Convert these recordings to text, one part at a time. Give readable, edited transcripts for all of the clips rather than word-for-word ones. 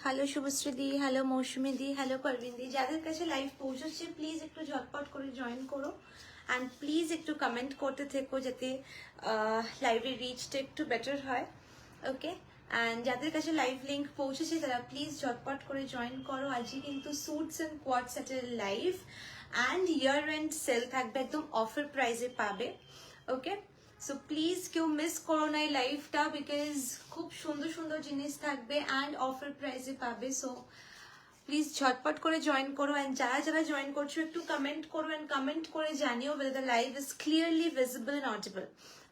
Hello Subhashree দি, hello মৌসুমী দি, hello Parvin দি। যাদের কাছে live পৌঁছচ্ছে প্লিজ একটু ঝটপট করে জয়েন করো অ্যান্ড প্লিজ একটু কমেন্ট করতে থেকো যাতে লাইভের রিচটা একটু বেটার হয়। ওকে, অ্যান্ড যাদের কাছে লাইভ লিঙ্ক পৌঁছেছে তারা প্লিজ ঝটপট করে জয়েন করো। আজকে কিন্তু স্যুটস অ্যান্ড কোয়াড সেটের live and year end sale থাকবে, একদম অফার প্রাইসে পাবে। ওকে, সো প্লিজ কেউ মিস করো না এই লাইভটা, বিকজ খুব সুন্দর সুন্দর জিনিস থাকবে অ্যান্ড অফার প্রাইসে পাবে। সো প্লিজ ঝটপট করে জয়েন করো অ্যান্ড যারা যারা জয়েন করছো একটু কমেন্ট করো অ্যান্ড কমেন্ট করে জানিও whether the live is clearly visible and audible.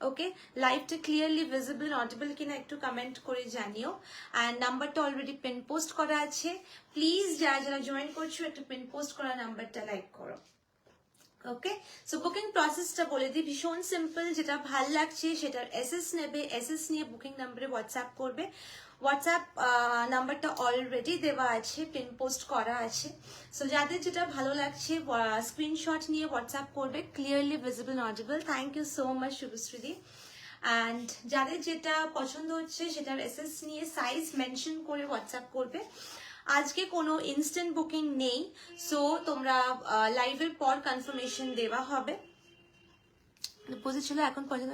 ওকে, লাইভটা ক্লিয়ারলি ভিজিবল এন্ড অডিবল কিনা একটু কমেন্ট করে জানিও। অ্যান্ড নাম্বারটা অলরেডি পিন পোস্ট করা আছে, প্লিজ যারা যারা জয়েন করছো একটু পিন পোস্ট করা নাম্বারটা লাইক করো। ওকে, সো বুকিং প্রসেসটা বলে দিই, ভীষণ সিম্পল। যেটা ভাল লাগছে সেটার এসএস নেবে, এসএস নিয়ে বুকিং নাম্বারে হোয়াটসঅ্যাপ করবে। হোয়াটসঅ্যাপ নাম্বারটা অলরেডি দেওয়া আছে, পিন পোস্ট করা আছে। সো যাদের যেটা ভালো লাগছে স্ক্রিনশট নিয়ে হোয়াটসঅ্যাপ করবে, clearly visible audible. Thank you so much শুভশ্রীদি। অ্যান্ড যাদের যেটা পছন্দ হচ্ছে সেটার এসএস নিয়ে সাইজ মেনশন করে হোয়াটসঅ্যাপ করবে। আজকে কোনো ইনস্ট্যান্ট বুকিং নেই, সো তোমরা লাইভের পর কনফার্মেশন দেওয়া হবে। বুঝেছিল এখন পর্যন্ত?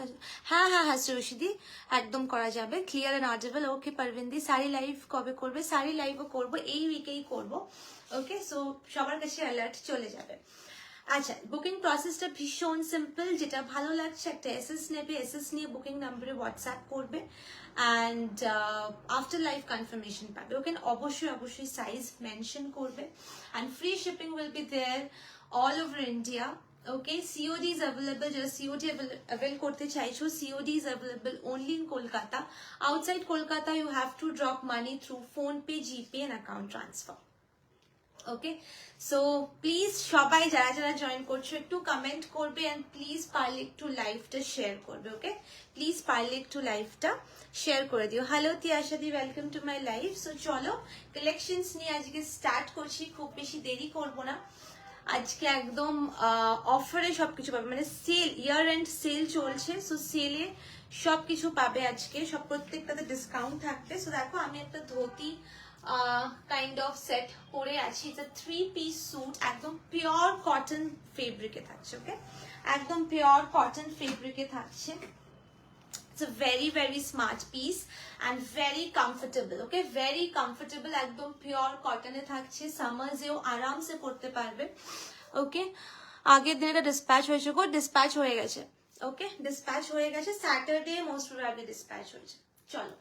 হ্যাঁ হ্যাঁ হ্যাঁ শ্রেয়সীদি, একদম করা যাবে, ক্লিয়ার এন্ড অডিবল। ওকে পারভিন্দি, সারি লাইভ কবে করবে? সারি লাইভও করবো, এই উইকেই করবো। ওকে, সো সবার কাছে অ্যালার্ট চলে যাবে। আচ্ছা, বুকিং প্রসেসটা ভীষণ সিম্পল। যেটা ভালো লাগছে একটা এসএস নেবে, এসএস নিয়ে বুকিং নাম্বারে হোয়াটসঅ্যাপ করবে অ্যান্ড আফটার লাইভ কনফার্মেশন পাবে। ওকে, অবশ্যই অবশ্যই সাইজ মেনশন করবে and free shipping will be there all over India. Okay, COD is available. যারা COD avail করতে চাইছো, COD is available only in Kolkata. Outside Kolkata you have to drop money through PhonePe, GPay and account transfer. Okay, so please সবাই যারা যারা join করছো একটু comment করবে and please পারলে একটু লাইভটা শেয়ার করবে। ওকে, প্লিজ পারলে একটু লাইভটা শেয়ার করে দিও। হ্যালো তিয়াশাদি, welcome to my live. So চলো কালেকশনস নিয়ে আজকে স্টার্ট করছি, খুব বেশি দেরি করবো না। আজকে একদম অফারে সবকিছু পাবে, মানে সেল, ইয়ার এন্ড সেল চলছে। সো সেলে সবকিছু পাবে আজকে, সব প্রত্যেকটাতে ডিসকাউন্ট থাকবে। সো দেখো আমি একটা ধুতি কাইন্ড অফ সেট পরে আছি। এটা 3 পিস স্যুট, একদম পিওর কটন ফেব্রিকে থাকছে। ওকে, একদম পিওর কটন ফেব্রিকে থাকছে। It's a very very smart piece and very comfortable. Okay, very comfortable, একদম পিওর কটনে থাকছে। সামার্সেও আরামসে পরতে পারবে। ওকে, আগের দিন এটা ডিসপ্যাচ হয়েছে গো, ডিসপ্যাচ হয়ে গেছে। ওকে, ডিসপ্যাচ হয়ে গেছে, স্যাটারডে মোস্ট প্রবাবলি ডিসপ্যাচ হয়েছে। চলো,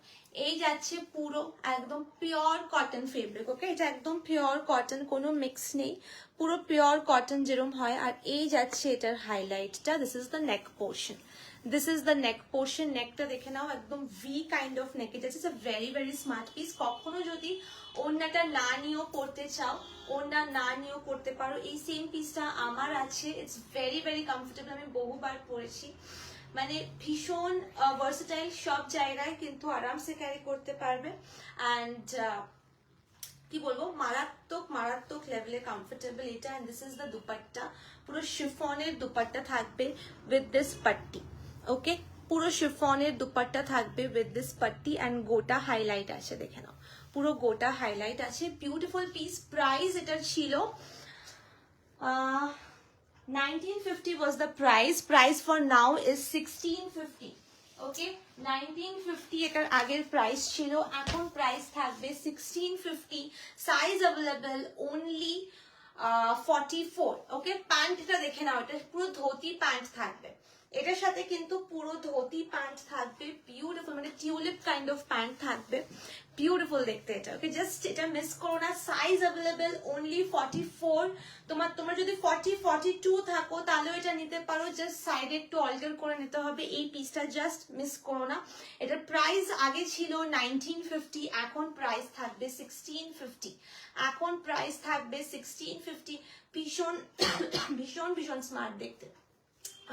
এই যাচ্ছে পুরো একদম পিওর কটন ফেব্রিক। ওকে, এটা একদম পিওর কটন, কোনো মিক্স নেই, পুরো পিওর কটন যেরকম হয়। আর এই যাচ্ছে এটার হাইলাইটটা, this is the neck portion. This is the neck portion. নেকটা দেখে নাও, একদম ভি কাইন্ড অফ নেক। এটা is a very very smart piece. কখনো যদি ওড়নাটা না নিয়েও পরতে চাও, ওড়না না নিয়েও পরতে পারো। এই সেম পিসটা আমার আছে, ইটস ভেরি ভেরি কমফোর্টেবল, আমি বহুবার পরেছি। মানে ভীষণ ভার্সেটাইল, সব জায়গায় কিন্তু আরামসে ক্যারি করতে পারবে অ্যান্ড কি বলবো, মারাত্মক মারাত্মক লেভেলে কমফোর্টেবল এটা। And this is the dupatta, পুরো শিফনের দুপাট্টা থাকবে উইথ দিস পাট্টি। ওকে, পুরো শিফনের দুপাট্টা থাকবে উইথ দিস পাট্টি অ্যান্ড গোটা হাইলাইট আছে, দেখে নাও পুরো গোটা হাইলাইট আছে। Beautiful piece. প্রাইস এটার ছিল 1950 was the price for now is 1650. ওকে, 1950 এটার আগের প্রাইস ছিল, এখন প্রাইস থাকবে 1650। Size available only 44। ওকে, প্যান্টটা দেখে নাও, এটা পুরো ধুতি প্যান্ট থাকবে। এটার সাথে কিন্তু পুরো ধুতি প্যান্ট থাকবে, বিউটিফুল, মানে টিউলিপ কাইন্ড অফ প্যান্ট থাকবে, বিউটিফুল দেখতে এটা। ওকে, জাস্ট এটা মিস করো না। Size available only 44। তোমরা যদি 42 থাকো তাহলেও এটা নিতে পারো, জাস্ট সাইডে একটু অল্টার করে নিতে হবে। এই পিসটা জাস্ট মিস করো না। এটার প্রাইস আগে ছিল 1950, এখন প্রাইস থাকবে 1650। এখন প্রাইস থাকবে 1650। ভীষণ ভীষণ ভীষণ স্মার্ট দেখতে।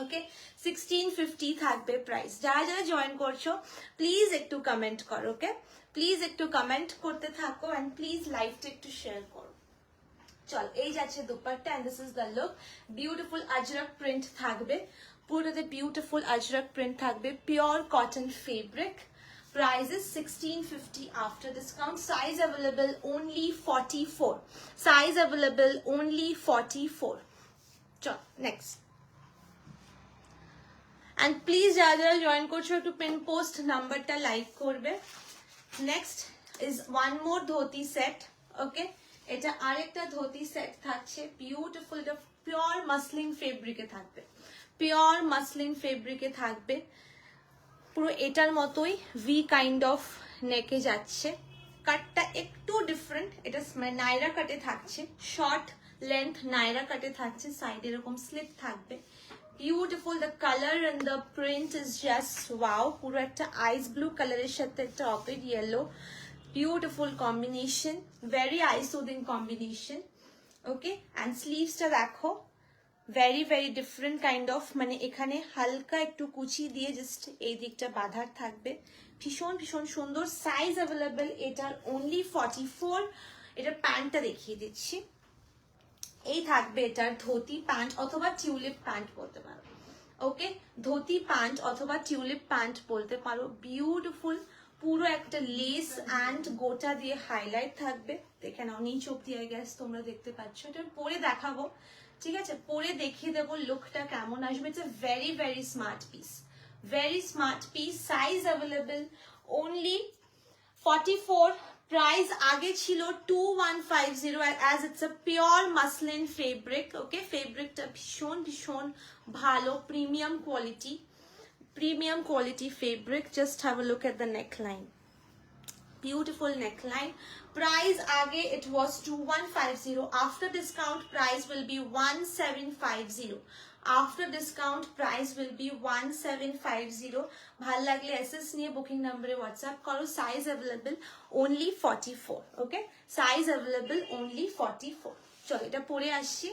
ওকে, 1650 থাকবে প্রাইস। যারা যারা জয়েন করছো প্লিজ একটু কমেন্ট করো। ওকে, প্লিজ একটু কমেন্ট করতে থাকো অ্যান্ড প্লিজ লাইভটা একটু শেয়ার করো। চল, এই যাচ্ছে dupatta and this is the look. Beautiful ajrakh print থাকবে, পুরোটাতে বিউটিফুল আজরক প্রিন্ট থাকবে, pure cotton fabric, Price is 1650 after discount. Size available only 44. Size available only 44. Sure, next. And please যারা যারা জয়েন করছো একটু পিন পোস্ট নাম্বারটা লাইক করবে। Next is one more dhoti set. Okay, এটা আরেকটা ধোতি সেট থাকছে, বিউটিফুল, এটা পিওর মাসলিন ফেব্রিকে থাকবে, পিওর মাসলিন ফেব্রিকে থাকবে, পুরো এটার মতোই ভি কাইন্ড অফ নেকে যাচ্ছে, কাটটা একটু ডিফারেন্ট, এটা নাইরা কাটে থাকছে, শর্ট লেন্থ নাইরা কাটে থাকছে, সাইডে এরকম স্লিপ থাকবে, beautiful, the colour and the print is just wow, পুরো একটা আইস ব্লু কালারের সাথে একটা অপিড yellow, beautiful combination, very eye soothing combination. Okay, and স্লিভসটা দেখো, very very different kind of, মানে এখানে হালকা একটু কুচি দিয়ে জাস্ট এই দিকটা বাঁধার থাকবে, ভীষণ ভীষণ সুন্দর। সাইজ অ্যাভেলেবেল এটার অনলি 44। এটার প্যান্টটা দেখিয়ে দিচ্ছি, এই থাকবে এটার ধুতি প্যান্ট অথবা টিউলিপ প্যান্ট বলতে পারো। ওকে, ধুতি প্যান্ট অথবা টিউলিপ প্যান্ট বলতে পারো, বিউটিফুল, পুরো একটা লেস অ্যান্ড গোটা দিয়ে হাইলাইট থাকবে, দেখে নাও নিচ অব্দি আই গেস তোমরা দেখতে পাচ্ছ, এটা পরে দেখাবো, ঠিক আছে, পরে দেখিয়ে দেবো লুকটা কেমন আসবে। It's a very very smart piece, very smart piece. Size available only 44। Price আগে ছিল 2150 as it's a pure muslin fabric. Okay, ফেব্রিকটা ভীষণ ভীষণ ভালো, premium quality, premium quality fabric. Just have a look at the neckline, beautiful neckline. Price age it was 2150, after discount price will be 1750, after discount price will be 1750. ভাল লাগলে SS নিয়ে booking নম্বরে WhatsApp করো। Size available only 44। Okay, size available only 44। চলো এটা পরে আসছি।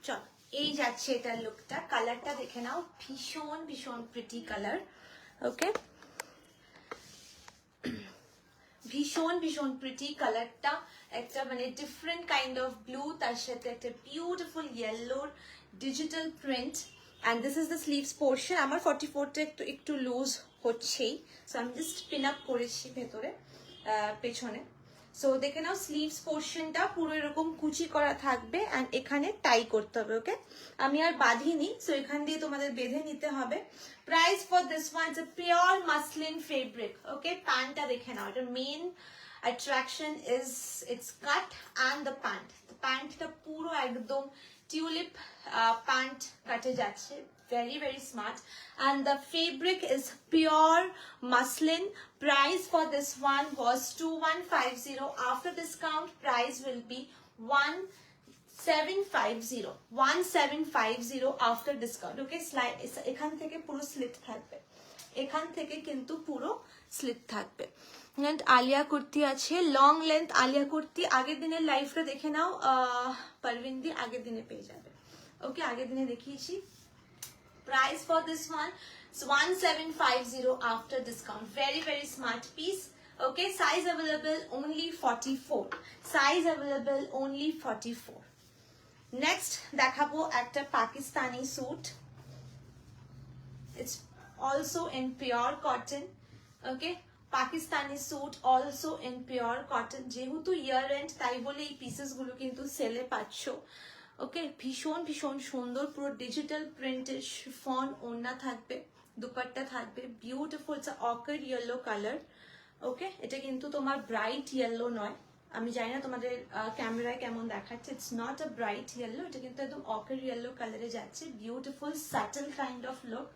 চল এই যাচ্ছে এটার লুকটা, কালারটা দেখে নাও, ভীষণ ভীষণ প্রিটি কালার। ওকে, ভীষণ ভীষণ প্রিটি কালারটা, একটা মানে ডিফারেন্ট কাইন্ড অফ ব্লু, তার সাথে একটা বিউটিফুল ইয়েলোর digital print, and this is the sleeves portion. আমার 44টা একটু লুজ হচ্ছেই, সো আমি জাস্ট পিন আপ করেছি ভেতরে পেছনে। সো দেখে নাও স্লিভস পোর্শনটা পুরো এরকম কুচি করা থাকবে, অ্যান্ড এখানে টাই করতে হবে। ওকে, আমি আর বাঁধিনি, সো এখান দিয়ে তোমাদের বেঁধে নিতে হবে। Price for this one is a pure muslin fabric. Okay, প্যান্টটা দেখে নাও, এটা main attraction is its cut and the pant. The pantটা পুরো একদম টিউলিপ প্যান্ট কাটে যাচ্ছে, very very smart, and the fabric is pure muslin. Price for this one was 2150, after discount price will be 1750 after discount. Okay, slide এখান থেকে পুরো slit থাকবে, এখান থেকে কিন্তু পুরো স্লিট থাকবে। এন্ড আলিয়া কুর্তি আছে, লং লেন্থ আলিয়া কুর্তি, আগের দিনের লাইভটা দেখে নাও পারভিন দি, আগের দিনে পেয়ে যাবে। ওকে, আগের দিনে দেখিয়েছি। Price for this one is 1750 after discount. Very very smart piece. Okay, size available only 44. Size available only 44. Next দেখাবো একটা Pakistani suit. It's also in pure cotton. Okay, Pakistani suit also in pure cotton. যেহেতু year end তাই বলে এই pieces গুলো কিন্তু সেলে পাচ্ছো। ওকে, ভীষণ ভীষণ সুন্দর, পুরো ডিজিটাল প্রিন্টের শিফন ওড়না থাকবে, দুপাট্টা থাকবে, beautiful. It's ochre yellow colour. Okay, এটা কিন্তু তোমার ব্রাইট ইয়েলো নয়, আমি জানি না তোমাদের ক্যামেরায় কেমন দেখাচ্ছে। It's not a bright yellow, এটা কিন্তু একদম অকার ইয়েলো কালারে যাচ্ছে। Beautiful subtle kind of look,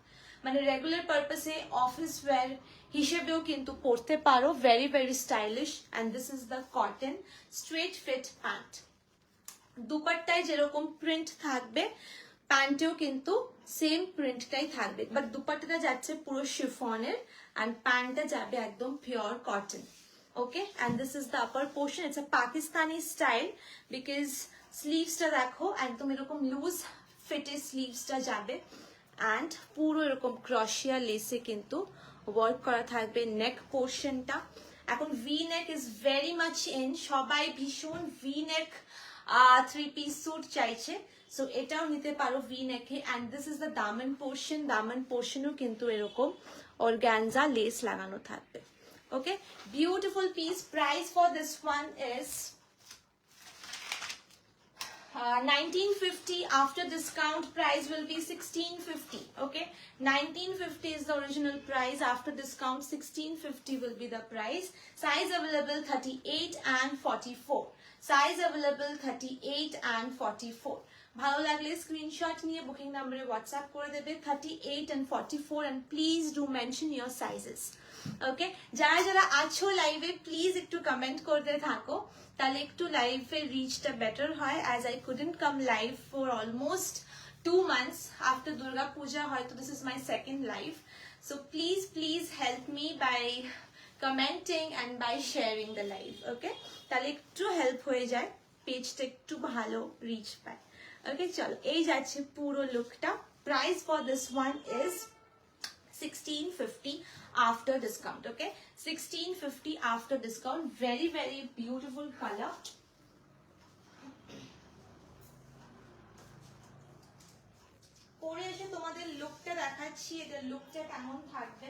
মানে রেগুলার পারপাসে অফিস ওয়্যার হিসেবেও কিন্তু পরতে পারো। Very very stylish. And this is the cotton straight fit pant. দুপাট্টায় যেরকম প্রিন্ট থাকবে প্যান্টেও কিন্তু সেম প্রিন্টটাই থাকবে, বাট দুপাট্টাটা যাচ্ছে পুরো শিফনের অ্যান্ড প্যান্টটা যাবে একদম pure cotton. Okay, and this is the upper portion. It's a Pakistani style because স্লিভসটা দেখো একদম এরকম লুজ ফিটে স্লিভসটা যাবে অ্যান্ড পুরো এরকম ক্রশিয়া লেসে কিন্তু ওয়ার্ক করা থাকবে। নেক পোর্শনটা এখন V neck is very much in, সবাই ভীষণ ভি নেক 3-piece স্যুট চাইছে, সো এটাও নিতে পারো ভি নেকে। অ্যান্ড দিস ইজ দ্য দামন পোর্শন। দামন পোর্শনও কিন্তু এরকম অর্গানজা লেস লাগানো থাকবে। Okay, beautiful piece. Price for this one is 1950. After discount price will be 1650. Okay, 1950 is the original price. After discount 1650 will be the price. Size available 38 and 44. Size available 38 and 44. ভালো লাগলে screenshot নিয়ে booking নাম্বারে WhatsApp করে দেবে 38 and 44, and please do mention your sizes. ওকে, যারা যারা আছো লাইভে প্লিজ একটু কমেন্ট করতে থাকো, তাহলে একটু লাইভের রিচটা বেটার হয়। As I couldn't come live for almost 2 months after Durga Puja, হয়তো this is my second live. So please please help me by commenting and by sharing the live. Okay, তাহলে একটু হেল্প হয়ে যায়, পেজটা একটু ভালো রিচ পায়। ওকে, চলো এই যাচ্ছে পুরো লুকটা। Price for this one is 1650 after discount. Okay, 1650 after discount. Very very beautiful color. পরে এসে তোমাদের লুকটা দেখাচ্ছি, এটার লুকটা কেমন থাকবে।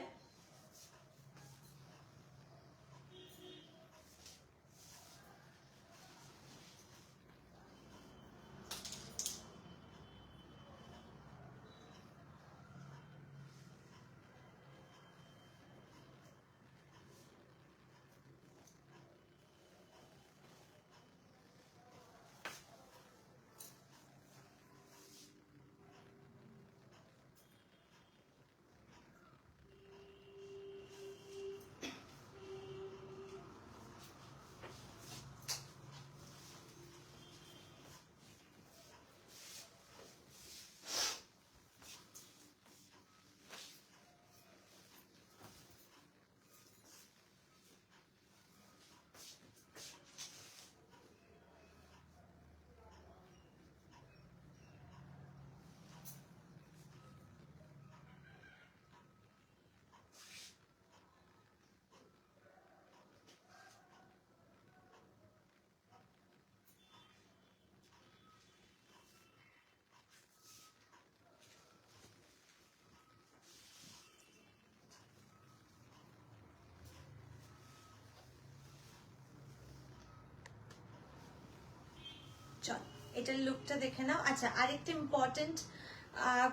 চল এটার লুকটা দেখে নাও। আচ্ছা, আরেকটা ইম্পর্টেন্ট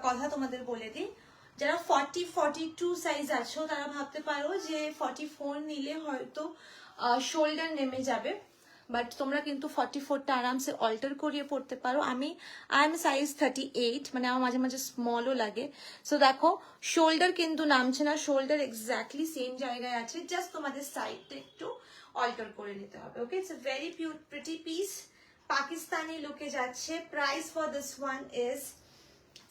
কথা তোমাদের বলে দিই, যারা 40-42 সাইজ আছো তারা ভাবতে পারো যে 44 নিলে হয়তো শোল্ডার নেমে যাবে, বাট তোমরা কিন্তু 44টা আরামসে অল্টার করিয়ে পড়তে পারো। আই এম সাইজ 38, মানে আমার মাঝে মাঝে স্মলও লাগে। সো দেখো শোল্ডার কিন্তু নামছে না, শোল্ডার এক্স্যাক্টলি সেম জায়গায় আছে, জাস্ট তোমাদের সাইডটা একটু অল্টার করে নিতে হবে। Okay, it's a very pretty piece. Pakistani look যাচ্ছে। Price for this one is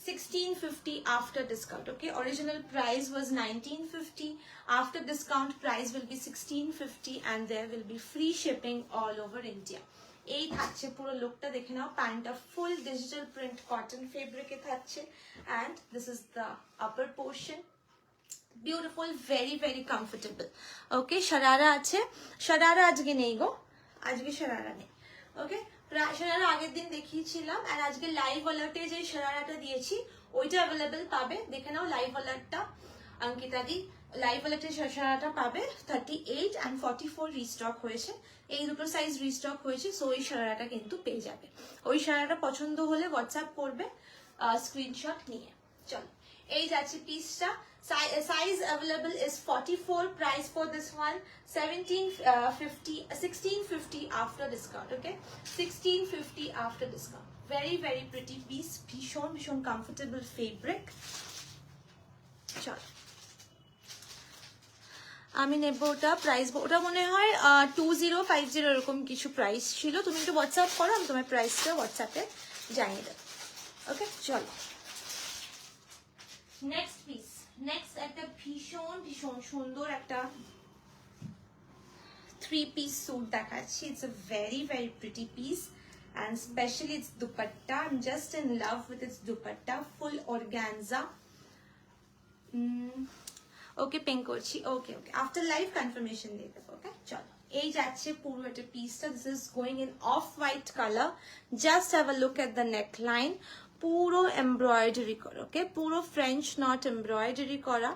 1650 after discount. Okay, original price was 1950. After discount price will be 1650 and there will be free shipping all over India. এই থাকছে পুরো লুকটা, দেখে নাও। প্যান্টটা full digital print cotton ফেব্রিকে থাকছে, and this is the upper portion. Beautiful, very very comfortable. Okay, sharara আছে, শারারা আজকে নেই গো, আজকে শারারা নেই। ওকে, শারারা আগের দিন দেখিয়েছিলাম, আর আজকে লাইভ অ্যালার্টে যে শারারাটা দিয়েছি ওইটা অ্যাভেলেবেল পাবে, দেখে নাও লাইভ অ্যালার্টটা। অঙ্কিতা দি লাইভ অ্যালার্টে শারারাটা পাবে 38 and 44 রিস্টক হয়েছে, এই দুটো সাইজ রিস্টক হয়েছে। সো ওই শারারাটা কিন্তু পেয়ে যাবে। ওই শারারাটা পছন্দ হলে হোয়াটসঅ্যাপ করবে স্ক্রিনশট নিয়ে। চলো, এই যাচ্ছে পিসটা। Size available is 44. Price for this one 1650 after discount. Okay, 1650 after discount. Very very pretty piece. ভীষণ comfortable fabric. চলো, আমি নেব ওটা। প্রাইস ওটা মনে হয় 2050 এরকম কিছু প্রাইস ছিল। তুমি একটু হোয়াটসঅ্যাপ করো, আমি তোমার প্রাইসটা হোয়াটসঅ্যাপে জানিয়ে দেবো। ওকে, চলো নেক্সট পিস। নেক্সট একটা ভীষণ সুন্দর একটা 3-piece suit দেখাচ্ছি। It's a very very pretty piece, and especially its dupatta. I'm just in love with its dupatta. Full organza. Okay, ping করছি। ওকে ওকে, আফটার লাইভ কনফার্মেশন দিয়ে দেবো। ওকে, চলো, এই যাচ্ছে পুরো একটা পিসটা। This is going in off white colour. Just have a look at the neck line, পুরো এমব্রয়ডারি করা। ওকে, পুরো ফ্রেঞ্চ নট এমব্রয়ডারি করা,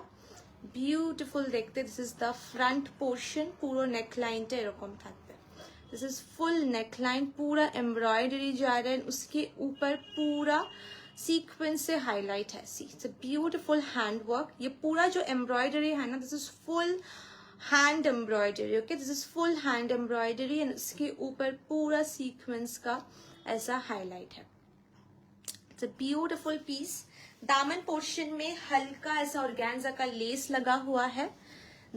বিউটিফুল দেখতে। This is the front portion, পুরো নেক লাইনটা এরকম থাকবে। दिस इज फुल नेकलाइन, पूरा एम्ब्रॉयडरी जा रहा है, उसके ऊपर पूरा सीक्वेंस से हाईलाइट है। See, it's a beautiful hand work. ये पूरा जो एम्ब्रॉयडरी है ना, this is full hand embroidery. Okay, this is full hand embroidery, and इसके ऊपर पूरा सीक्वेंस का ऐसा हाईलाइट है। It's a beautiful piece. दामन पोर्शन में हल्का ऐसा ऑर्गेन्जा का लेस लगा हुआ है।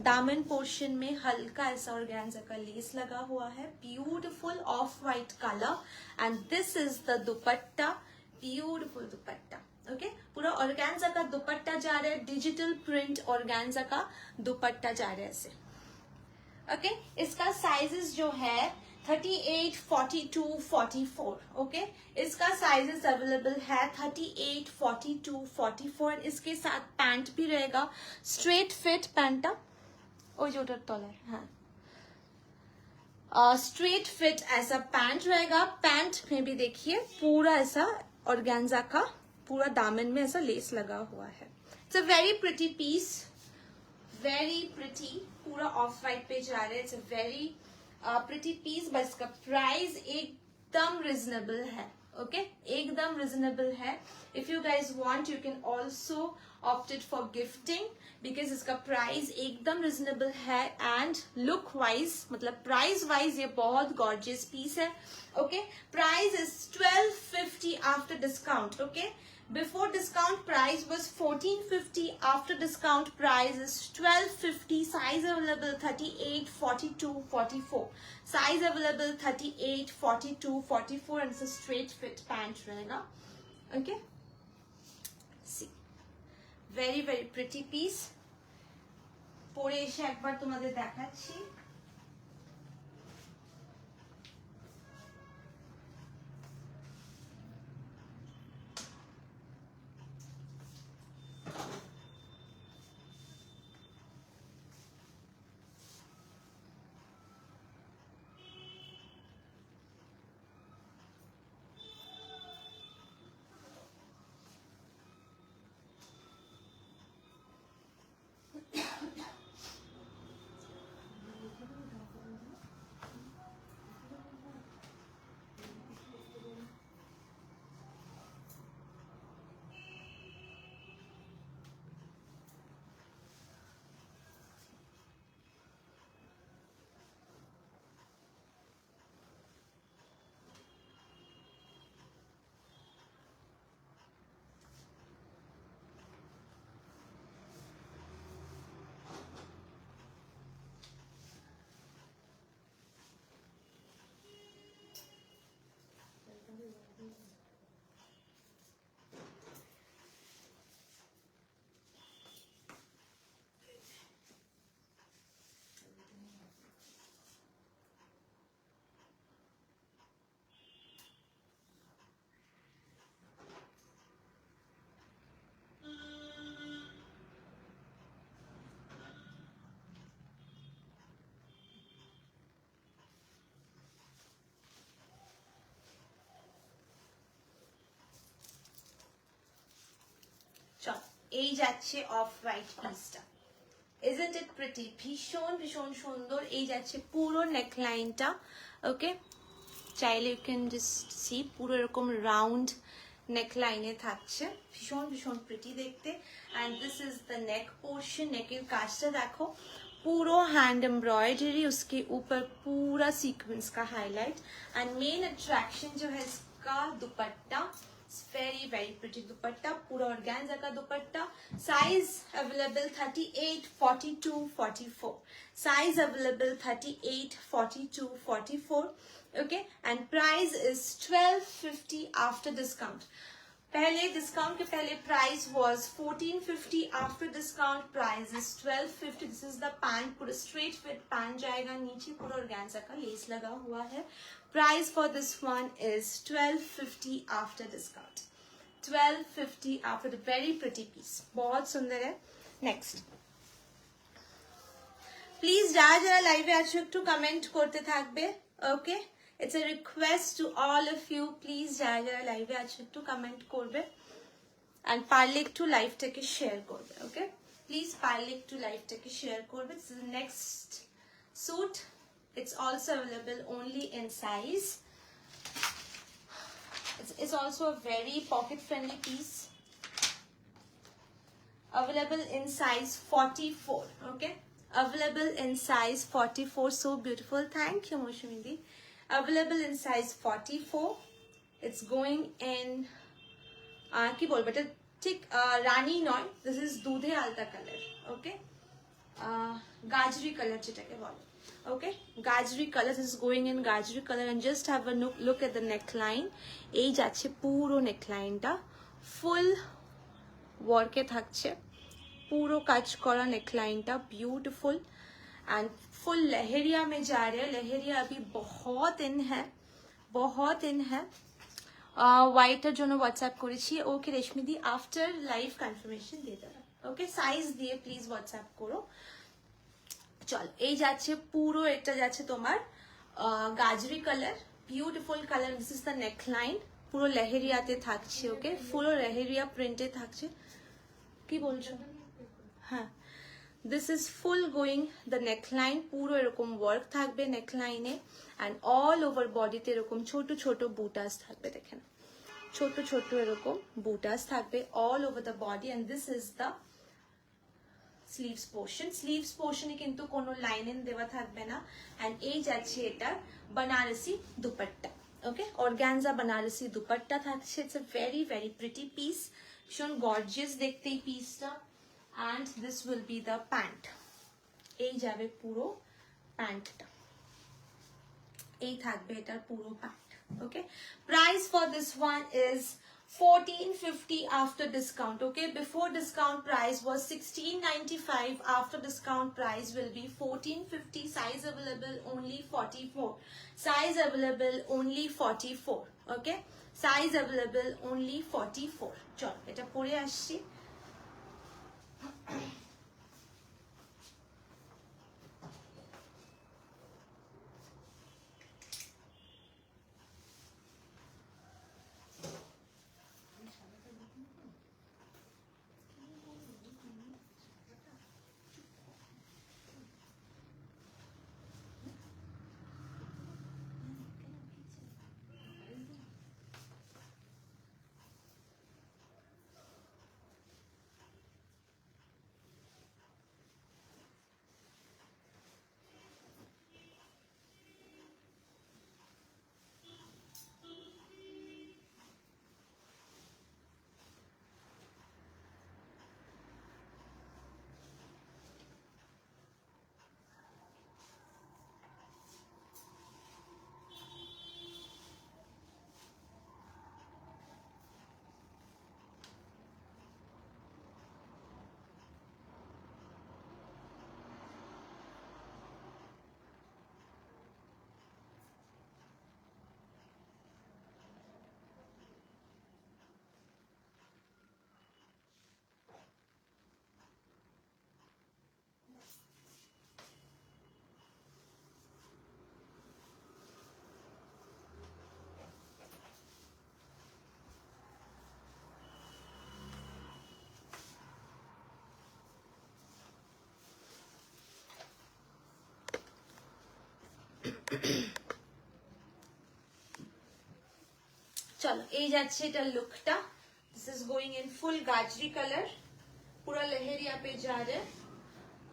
दामन पोर्शन में हल्का ऐसा ऑर्गेन्जा का लेस लगा हुआ है। Beautiful of white colour, and this is the dupatta. Beautiful dupatta. Okay, पूरा ऑर्गेन्जा का दुपट्टा जा रहा है, डिजिटल प्रिंट ऑर्गेन्जा का दुपट्टा जा रहा है ऐसे। ओके, इसका साइजेस जो है 38, 42, 44। ओके, इसका साइजेस अवेलेबल है 38, 42, 44। इसके साथ पैंट भी रहेगा, स्ट्रेट फिट पैंट। ওই যে ওটার তলায়, হ্যাঁ, स्ट्रेट फिट ऐसा पैंट रहेगा। पैंट में भी देखिए पूरा ऐसा ऑर्गेन्जा का पूरा दामन में ऐसा लेस लगा हुआ है। It's a very pretty piece, very pretty. पूरा ऑफ वाइट पे जा रहा है। It's a very pretty piece, बस इसका प्राइस एकदम रिजनेबल है। ओके, एकदम रिजनेबल है। If you guys want, you can also opted for gifting, because इसका प्राइस एकदम रिजनेबल है, एंड लुक वाइज, मतलब प्राइस वाइज ये बहुत गॉर्जियस पीस है। Okay, price is 1250 after discount. Okay, before discount price was 1450, after discount price is 1250। size available 38, 42, 44। size available 38, 42, 44, and it's a straight fit pant रहेगा। okay, see, very very pretty piece। পরে এসে একবার তোমাদের দেখাচ্ছি। চল এই যাচ্ছে অফ হোয়াইট পিসটা, isn't it pretty? ভীষণ ভীষণ সুন্দর। এই যাচ্ছে পুরো নেকলাইনটা, ওকে চাইলে ইউ ক্যান জাস্ট সি পুরো এরকম রাউন্ড নেকলাইনে থাকছে, ভীষণ ভীষণ প্রিটি দেখতে। And this is the neck portion, নেকের কাজটা দেখো पूरा हैंड एम्ब्रॉयडरी, उसके ऊपर पूरा सीक्वेंस का हाईलाइट। एंड मेन अट्रैक्शन जो है इसका दुपट्टा, वेरी वेरी प्रिटी दुपट्टा, पूरा ऑर्गेन्जा का दुपट्टा। Size available 38, 42, 44, size available 38, 42, 44, okay, and price is 1250 after discount। पहले डिस्काउंट के पहले price was 1450, after discount price is 1250। This is the pant, पूरा स्ट्रेट फिट पैंट जाएगा, नीचे पूरा ऑर्गेन्जा का लेस लगा हुआ है। Price for this one is 1250 after discount, 1250 after the very pretty piece, बहुत सुंदर है। नेक्स्ट प्लीज যারা যারা লাইভে আছো একটু কমেন্ট করতে থাকবে, ওকে It's a request to all of you, please যারা যারা লাইভে আছো একটু কমেন্ট করবে, and পারলে একটু লাইভটাকে শেয়ার করবে, ওকে প্লিজ পারলে একটু লাইভটাকে শেয়ার করবে। This is the next suit, it's also available only in size, it's also a very pocket friendly piece, available in size 44, okay available in size 44, so beautiful, thank you Moshmidi। Available in size 44, it's going in কি বলবো এটা ঠিক রানী নয়, this is দুধে আলতা colour, ওকে গাজরি colour যেটাকে বলে, ওকে গাজরি colour, this is going in গাজরি colour. and just have a look at the neckline, এই যাচ্ছে পুরো নেকলাইনটা ফুল ওয়ার্কে থাকছে, পুরো কাজ করা নেকলাইনটা বিউটিফুল एंड फुल लहरिया में जा रहे हैं। लहरिया अभी बहुत इन है, बहुत इन है। হোয়াইটের জন্য হোয়াটসঅ্যাপ করেছি, ওকে রেশমি দি আফটার লাইভ কনফার্মেশন দিয়ে দেবে, ওকে সাইজ দিয়ে প্লিজ হোয়াটসঅ্যাপ করো। চল এই যাচ্ছে পুরো, এটা যাচ্ছে তোমার গাজরি colour, beautiful colour. This is the neckline, পুরো লেহেরিয়াতে থাকছে, ওকে পুরো লেহেরিয়া প্রিন্টে থাকছে। কি বলছো? হ্যাঁ this is full going the neckline, পুরো এরকম ওয়ার্ক থাকবে নেকলাইনে, and all over body তে এরকম ছোট ছোট বুটাস থাকবে, দেখেন ছোট ছোট এরকম বুটাস থাকবে all over the body। and this is the sleeves portion, sleeves portion এ কিন্তু কোনো লাইনিং দেওয়া থাকবে না। and এই যাচ্ছে এটা बनारसी দুপাট্টা, ওকে অর্গানজা बनारसी দুপাট্টা থাকছে। it's a very very pretty piece, ভীষণ গর্জিয়াস দেখতে এই পিসটা। and this will be the pant, এই যাবে পুরো প্যান্টটা, এই থাকবে এটার পুরো pant, okay price for this one is 1450 after discount, okay before discount price was 1695, after discount price will be 1450। size available only 44, size available only 44, okay size available only 44। চল এটা পরে আসছি। চলো এই যাচ্ছে এটা লুকটা। This is going in full গাজরি কালার, পুরো লেহেরিয়া পে যা রে।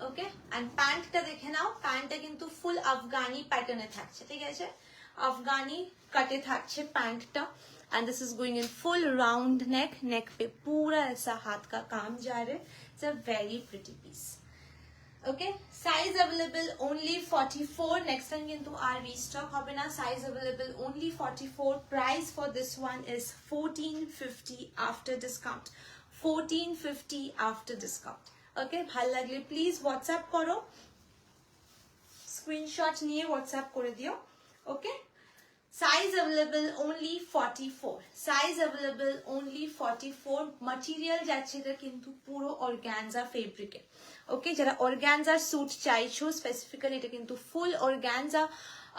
ওকে, এন্ড প্যান্টটা দেখে নাও, প্যান্টটা কিন্তু ফুল আফগানি প্যাটার্নে থাকছে, ঠিক আছে, আফগানি কাটে থাকছে প্যান্টটা। And this is going in full round neck, neck पे पूरा ऐसा हाथ का काम जा रहा है। It's a very pretty piece. Okay, size available only 44। Next time किंतु आर रीस्टॉक होबे ना, size available only 44। Price for this one is 1450 after discount, 1450 after discount. Okay, ভাল লাগলে প্লিজ হোয়াটসঅ্যাপ করো, স্ক্রিনশট নিয়ে হোয়াটসঅ্যাপ করে দিও। Okay, size available only 44, size available only 44। Material যাচ্ছে এটা কিন্তু পুরো অর্গানজা ফেব্রিকে। ওকে, যারা অর্গানজার স্যুট চাইছো স্পেসিফিক্যালি, এটা কিন্তু ফুল অর্গানজা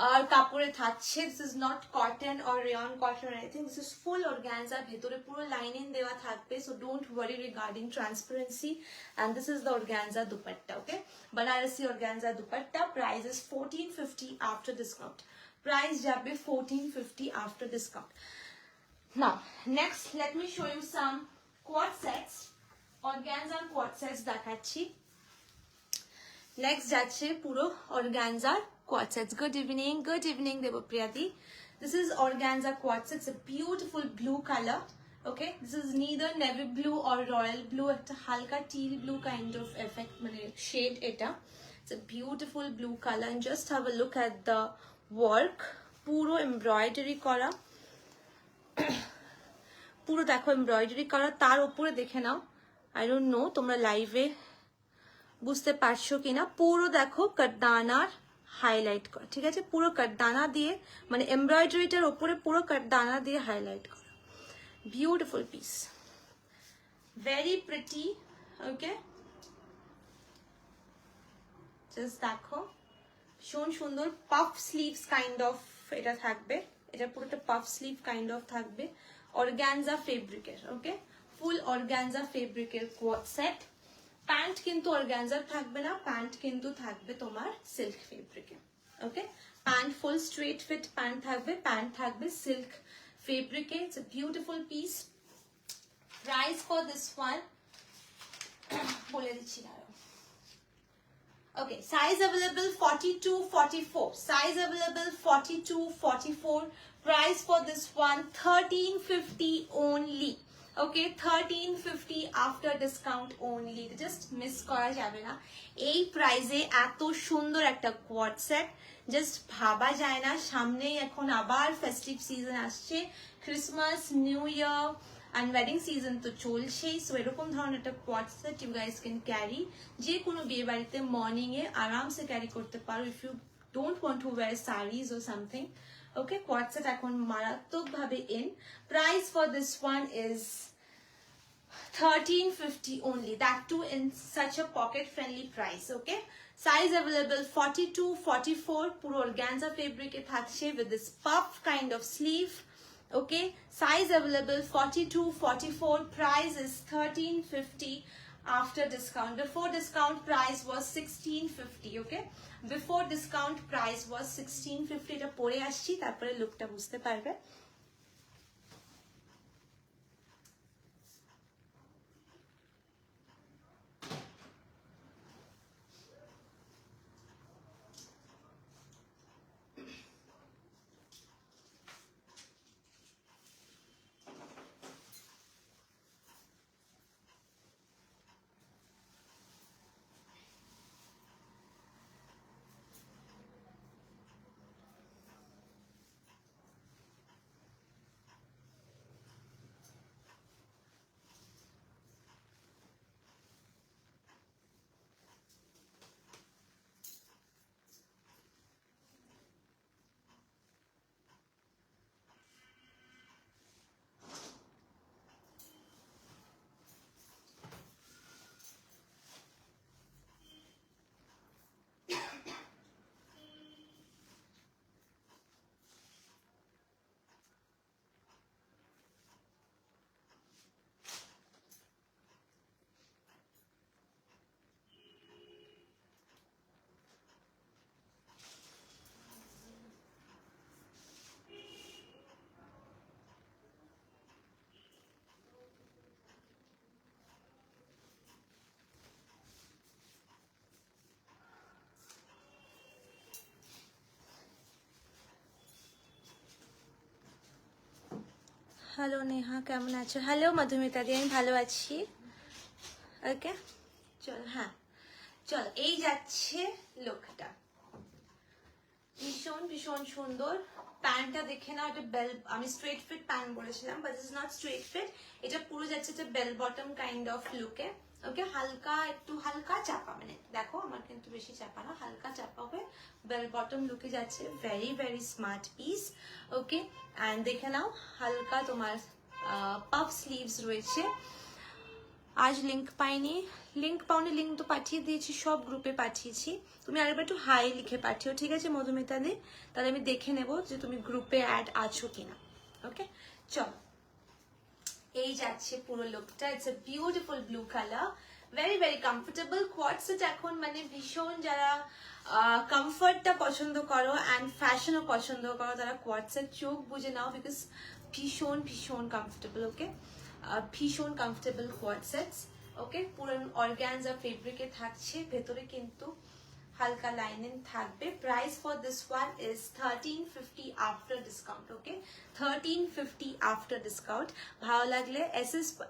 আর কাপড়ে থাকছে। This is not cotton or rayon cotton, I think this is full organza, ভেতরে পুরো লাইনিং দেওয়া থাকবে। So don't worry regarding transparency. And this is the organza dupatta. Okay, Banarasi organza dupatta. Price is 1450 after discount, price যাবে 1450 after discount. Now next let me show you some quad sets, অর্গানজার quad sets দেখাচ্ছি। Next जाच्छे पुरो organza quad sets। Good evening Devapriya di। This is organza quad sets, a beautiful blue color। Okay, this is neither navy blue or royal blue, একটা হালকা teal blue kind of effect মানে shade এটা। It's a beautiful blue color and just have a look at the work, পুরো embroidery করা, পুরো দেখো embroidery করা, তার উপরে দেখে নাও, I don't know তোমরা লাইভে বুঝতে পারছো কিনা, পুরো দেখো কাটদানার হাইলাইট করা, ঠিক আছে, পুরো কাটদানা দিয়ে মানে এমব্রয়ডারিটার উপরে পুরো কাটদানা দিয়ে হাইলাইট করা। Beautiful piece, very pretty. Okay, just দেখো ভীষণ সুন্দর পাফ স্লিভস কাইন্ড অফ এটা থাকবে, এটা পুরোটা পাফ স্লিভ কাইন্ড অফ থাকবে অর্গানজা ফেব্রিকের। ওকে, ফুল অর্গানজা ফেব্রিকের কোয়াড সেট। প্যান্ট কিন্তু অর্গানজার থাকবে না, প্যান্ট কিন্তু থাকবে তোমার সিল্ক ফেব্রিকে। Okay, pant full straight fit pant থাকবে, প্যান্ট থাকবে সিল্ক ফেব্রিকে। It's a beautiful piece. Price for this one বলে দিচ্ছি না। Okay, size available 42, 44. Size available 42, 44. Price for this one 1350 only. Okay, 1350 after discount only. Just miss করা যাবে না এই প্রাইসে এত সুন্দর একটা কোয়াড সেট, জাস্ট ভাবা যায় না। সামনেই এখন আবার ফেস্টিভ সিজন আসছে, Christmas, new year and wedding season তো চলছেই। সো এরকম ধরনের একটা quad set you guys can carry, যে কোনো বিয়ে বাড়িতে মর্নিং এ আরামসে ক্যারি করতে পারো if you don't want to wear saris or something. Okay, quad set এখন মারাত্মক ভাবে in. Price for this one is 1350 only, that too in such a pocket friendly price। Okay, size available 42, 44, puro organza fabric e থাকছে with this puff kind of sleeve। Okay, size available 42, 44, price is 1350 after discount। Before discount price was 1650। Okay, before discount price was 1650। এটা পরে আসছি তারপরে লুকটা বুঝতে পারবে। Hello Neha, কেমন আছো? হ্যালো মধুমিতা দি, আমি ভালো আছি। ওকে চল, হ্যাঁ চল, এই যাচ্ছে লোকটা, ভীষণ ভীষণ সুন্দর। প্যান্টটা দেখে নাও, এটা বেল, আমি স্ট্রেট ফিট প্যান্ট বলেছিলাম, but is not straight fit, এটা পুরো যাচ্ছে একটা বেল বটম কাইন্ড অফ লুকে। ওকে, হালকা একটু হালকা চাপা, মানে দেখো আমার কিন্তু বেশি চাপা না, হালকা চাপা হবে, বেল বটম লুকে যাচ্ছে, very very smart piece. Okay, and দেখে নাও হালকা তোমার পাফ স্লিভস রয়েছে। আজ লিঙ্ক পাইনি, লিঙ্ক পাওনি, লিঙ্ক তো পাঠিয়ে দিয়েছি, সব গ্রুপে পাঠিয়েছি। তুমি আরেকবার একটু হাই লিখে পাঠিও, ঠিক আছে মধুমিতা দি, তাহলে আমি দেখে নেব যে তুমি গ্রুপে অ্যাড আছো কিনা। ওকে চল, এই যাচ্ছে পুরো লুকটা। It's a beautiful blue colour, very very comfortable. Coord set এখন মানে ভীষণ, যারা কমফর্টটা পছন্দ করো অ্যান্ড ফ্যাশনও পছন্দ করো, তারা কোয়ার্টসেট চোখ বুঝে নাও, বিকজ ভীষণ ভীষণ কমফোর্টেবল। ওকে, ভীষণ কমফোর্টেবল কোয়ার্টসেটস। ওকে, পুরো অর্গানজা ফেব্রিকে থাকছে, ভেতরে কিন্তু হালকা লাইনিং থাকবে। Price for this one is 1350 after discount. Okay, 1350 after discount. ভালো লাগলে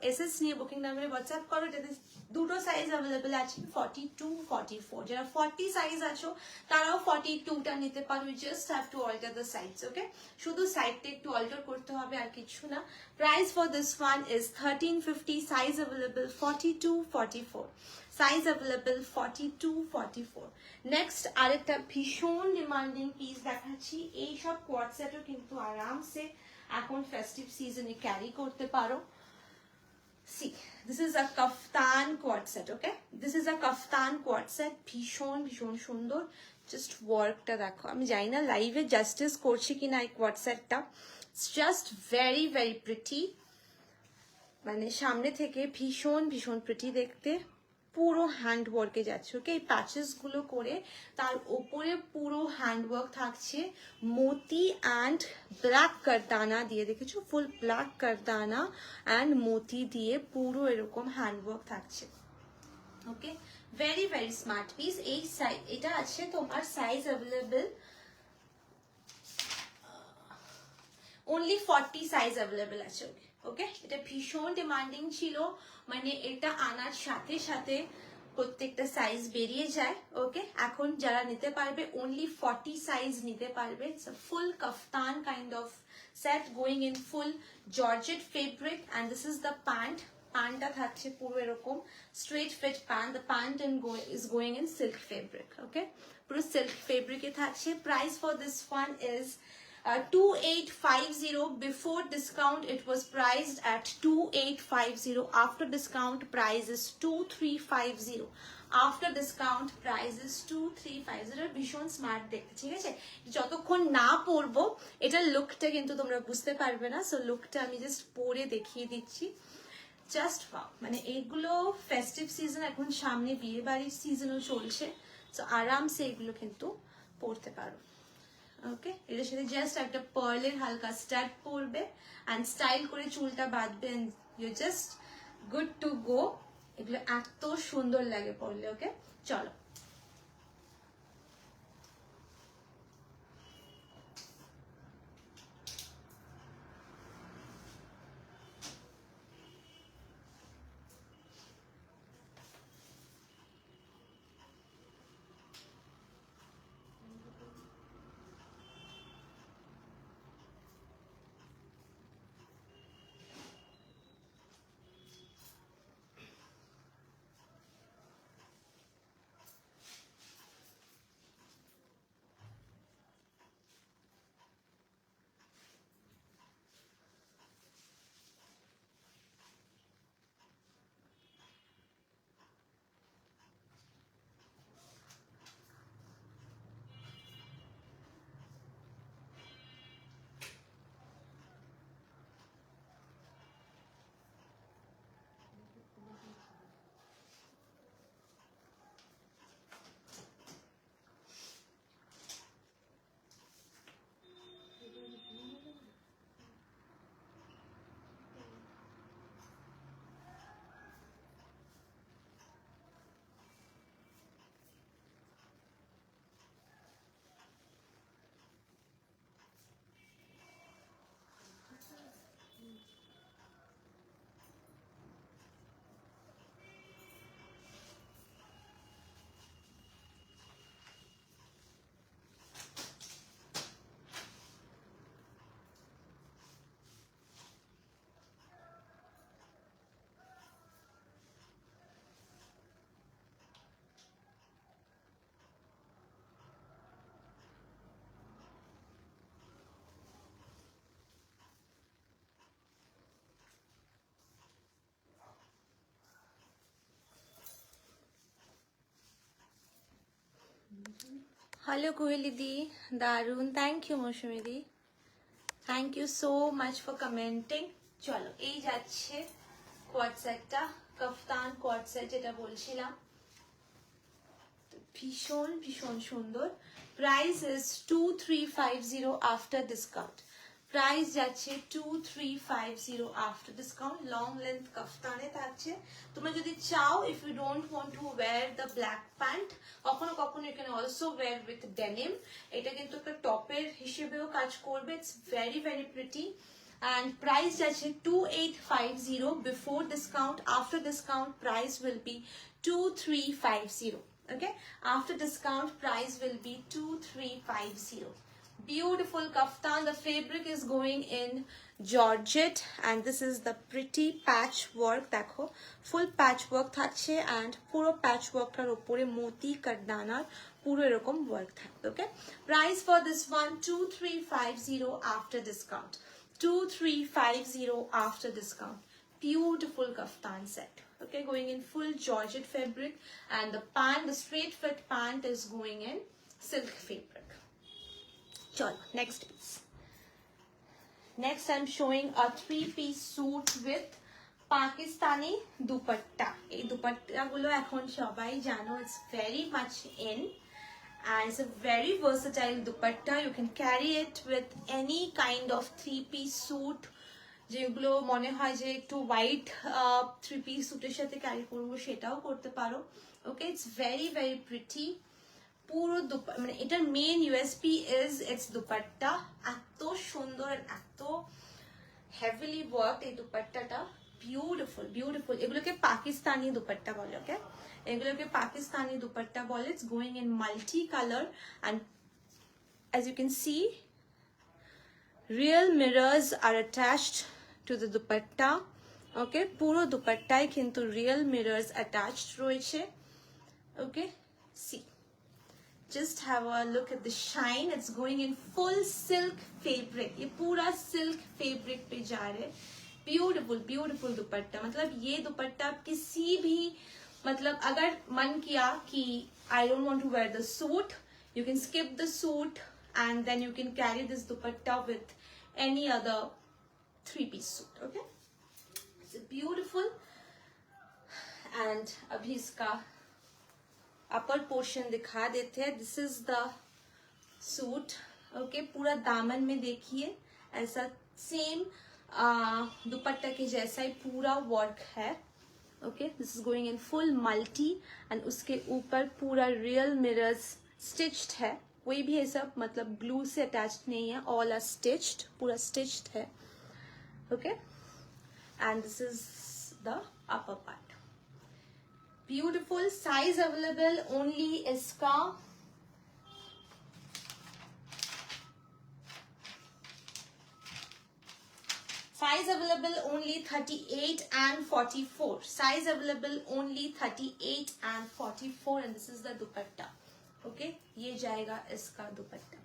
এসএস নিয়ে বুকিং নাম্বারে হোয়াটসঅ্যাপ করো, যাতে দুটো সাইজ অ্যাভেলেবেল আছে, 42 44। যারা 40 সাইজ আছো তারাও 42টা নিতে পারো, just have to alter the size. Okay, শুধু সাইডটা একটু অল্টার করতে হবে, আর কিছু না। Price for this one is 1350, size available 42 44, size available 42 44। Next আরেকটা ভীষণ ডিমান্ডিং পিস দেখাচ্ছি। এইসব কোয়ার্টসেটও কিন্তু আরামসে এখন ফেস্টিভ সিজনে ক্যারি করতে পারো। See, this is a kaftan quad set, okay? This is a kaftan quad set, ভীষণ ভীষণ সুন্দর। জাস্ট ওয়ার্কটা দেখো, আমি জানি না লাইভে জাস্টিস করছি কিনা এই কোয়াড সেটটা, জাস্ট ভেরি ভেরি প্রিটি, মানে সামনে থেকে ভীষণ ভীষণ প্রিটি দেখতে, পুরো হ্যান্ড ওয়ার্কে যাচ্ছে। ওকে, এই প্যাচেস গুলো করে তার উপরে পুরো হ্যান্ড ওয়ার্ক থাকছে, মোতি অ্যান্ড ব্ল্যাক কারদানা দিয়ে, দেখেছো ফুল ব্ল্যাক কারদানা অ্যান্ড মোতি দিয়ে পুরো এরকম হ্যান্ড ওয়ার্ক থাকছে। ওকে, ভেরি ভেরি স্মার্ট পিস। এই সাইজ, এটা আছে তোমার size available only 40 size available আছে। ওকে ওকে, এটা ভীষণ ডিমান্ডিং ছিল, মানে এটা আনার সাথে সাথে প্রত্যেকটা সাইজ বেরিয়ে যায়। ওকে, এখন যারা নিতে পারবে only 40 সাইজ নিতে পারবে। It's a full kaftan kind of set going in full georgette fabric, and this is the pant. প্যান্টটা থাকছে পুরো এরকম straight fit pant, the pant is going in silk fabric. Okay, পুরো সিল্ক ফেব্রিকে থাকছে। Price for this one is 2850. Before discount it was priced at 2850. After discount price is 2350. After discount price is 2350. ভীষণ smart দেখতে, ঠিক আছে? যতক্ষণ না পরবো এটার লুকটা কিন্তু তোমরা বুঝতে পারবে না, সো লুকটা আমি জাস্ট পরে দেখিয়ে দিচ্ছি। জাস্ট ওয়াও, মানে এইগুলো ফেস্টিভ সিজন, এখন সামনে বিয়ে বাড়ির সিজনও চলছে, সো আরামসে এগুলো কিন্তু পরতে পারো। ওকে, এটার সাথে জাস্ট একটা পার্লের হালকা স্টাড পরবে অ্যান্ড স্টাইল করে চুলটা বাঁধবে, you just good to go. এগুলো এত সুন্দর লাগে পরলে। ওকে চলো, হ্যালো কোহেলি দি, দারুন, থ্যাংক ইউ মৌসুমি দি, thank you so much for commenting. চলো এই যাচ্ছে কোয়াড সেটটা, কাফতান কোয়াড সেট যেটা বলছিলাম, ভীষণ ভীষণ সুন্দর। Price is 2350 after discount. Price যাচ্ছে 2350 আফটার ডিসকাউন্ট। লং লেন্থ কাফতানে থাকছে। তোমরা যদি চাও, if you don't want to wear the black pant, কখনো কখনো you can also wear with denim. এটা কিন্তু একটা টপের হিসেবেও কাজ করবে। It's very very pretty. And price যাচ্ছে 2850 before discount. After discount price will be 2350. Okay, after discount price will be 2350. Beautiful kaftan. The fabric is going in georgette and this is the pretty patch work. দেখো full patch work থাকছে and পুরো patch workটার উপরে মতি কাটদানার পুরো এরকম work থাকবে। Okay, price for this one 2350 after discount. 2350 after discount. Beautiful kaftan set. Okay, going in full georgette fabric and the pant, the straight fit pant is going in silk fabric. Chalo, next piece. Next I'm showing a 3-piece suit with Pakistani dupatta. এই dupatta গুলো এখন সবাই জানো, it's very much in. And it's a very versatile dupatta. You can carry it with any kind of 3-piece suit. যেগুলো মনে হয় যে একটু হোয়াইট 3-piece সুটের সাথে ক্যারি করবো, সেটাও করতে পারো। ওকে, ইটস ভেরি ভেরি প্রিটি। পুরো মানে এটার main USP is it's dupatta. এত সুন্দর, এত হেভিলি ওয়ার্ক এই দুপাট্টাটা। Beautiful beautiful. এগুলোকে পাকিস্তানি দুপাট্টা বলে। ওকে, এগুলোকে পাকিস্তানি দুপাট্টা বলে। It's going in multi colour and as you can see, real mirrors are attached to the dupatta. Okay, puro dupattaয় কিন্তু real mirrors attached রয়েছে। Okay, see, just have a look at the shine. It's going in full silk fabric. ये पूरा silk fabric पे जा रहे। Beautiful beautiful दुपट्टा। मतलब ये दुपट्टा आप किसी भी, मतलब अगर मन किया कि I don't want to wear the suit, you can skip the suit and then you can carry this dupatta with any other 3-piece suit. Okay, it's beautiful. And अभी इसका अपर पोर्शन दिखा देते हैं। This is the suit. Okay, पूरा दामन में देखिए ऐसा सेम दुपट्टा के जैसा ही पूरा वर्क है। Okay, this is going in full multi and उसके ऊपर पूरा रियल मिरर्स स्टिच्ड है। कोई भी ऐसा मतलब ग्लू से अटैच्ड नहीं है, ऑल आर स्टिच्ड, पूरा स्टिच्ड है। Okay, and this is the upper part. Beautiful. Size available only इसका size available only 38 and 44. Size available only 38 and 44 and this is the dupatta. Okay, ये जाएगा इसका दुपट्टा।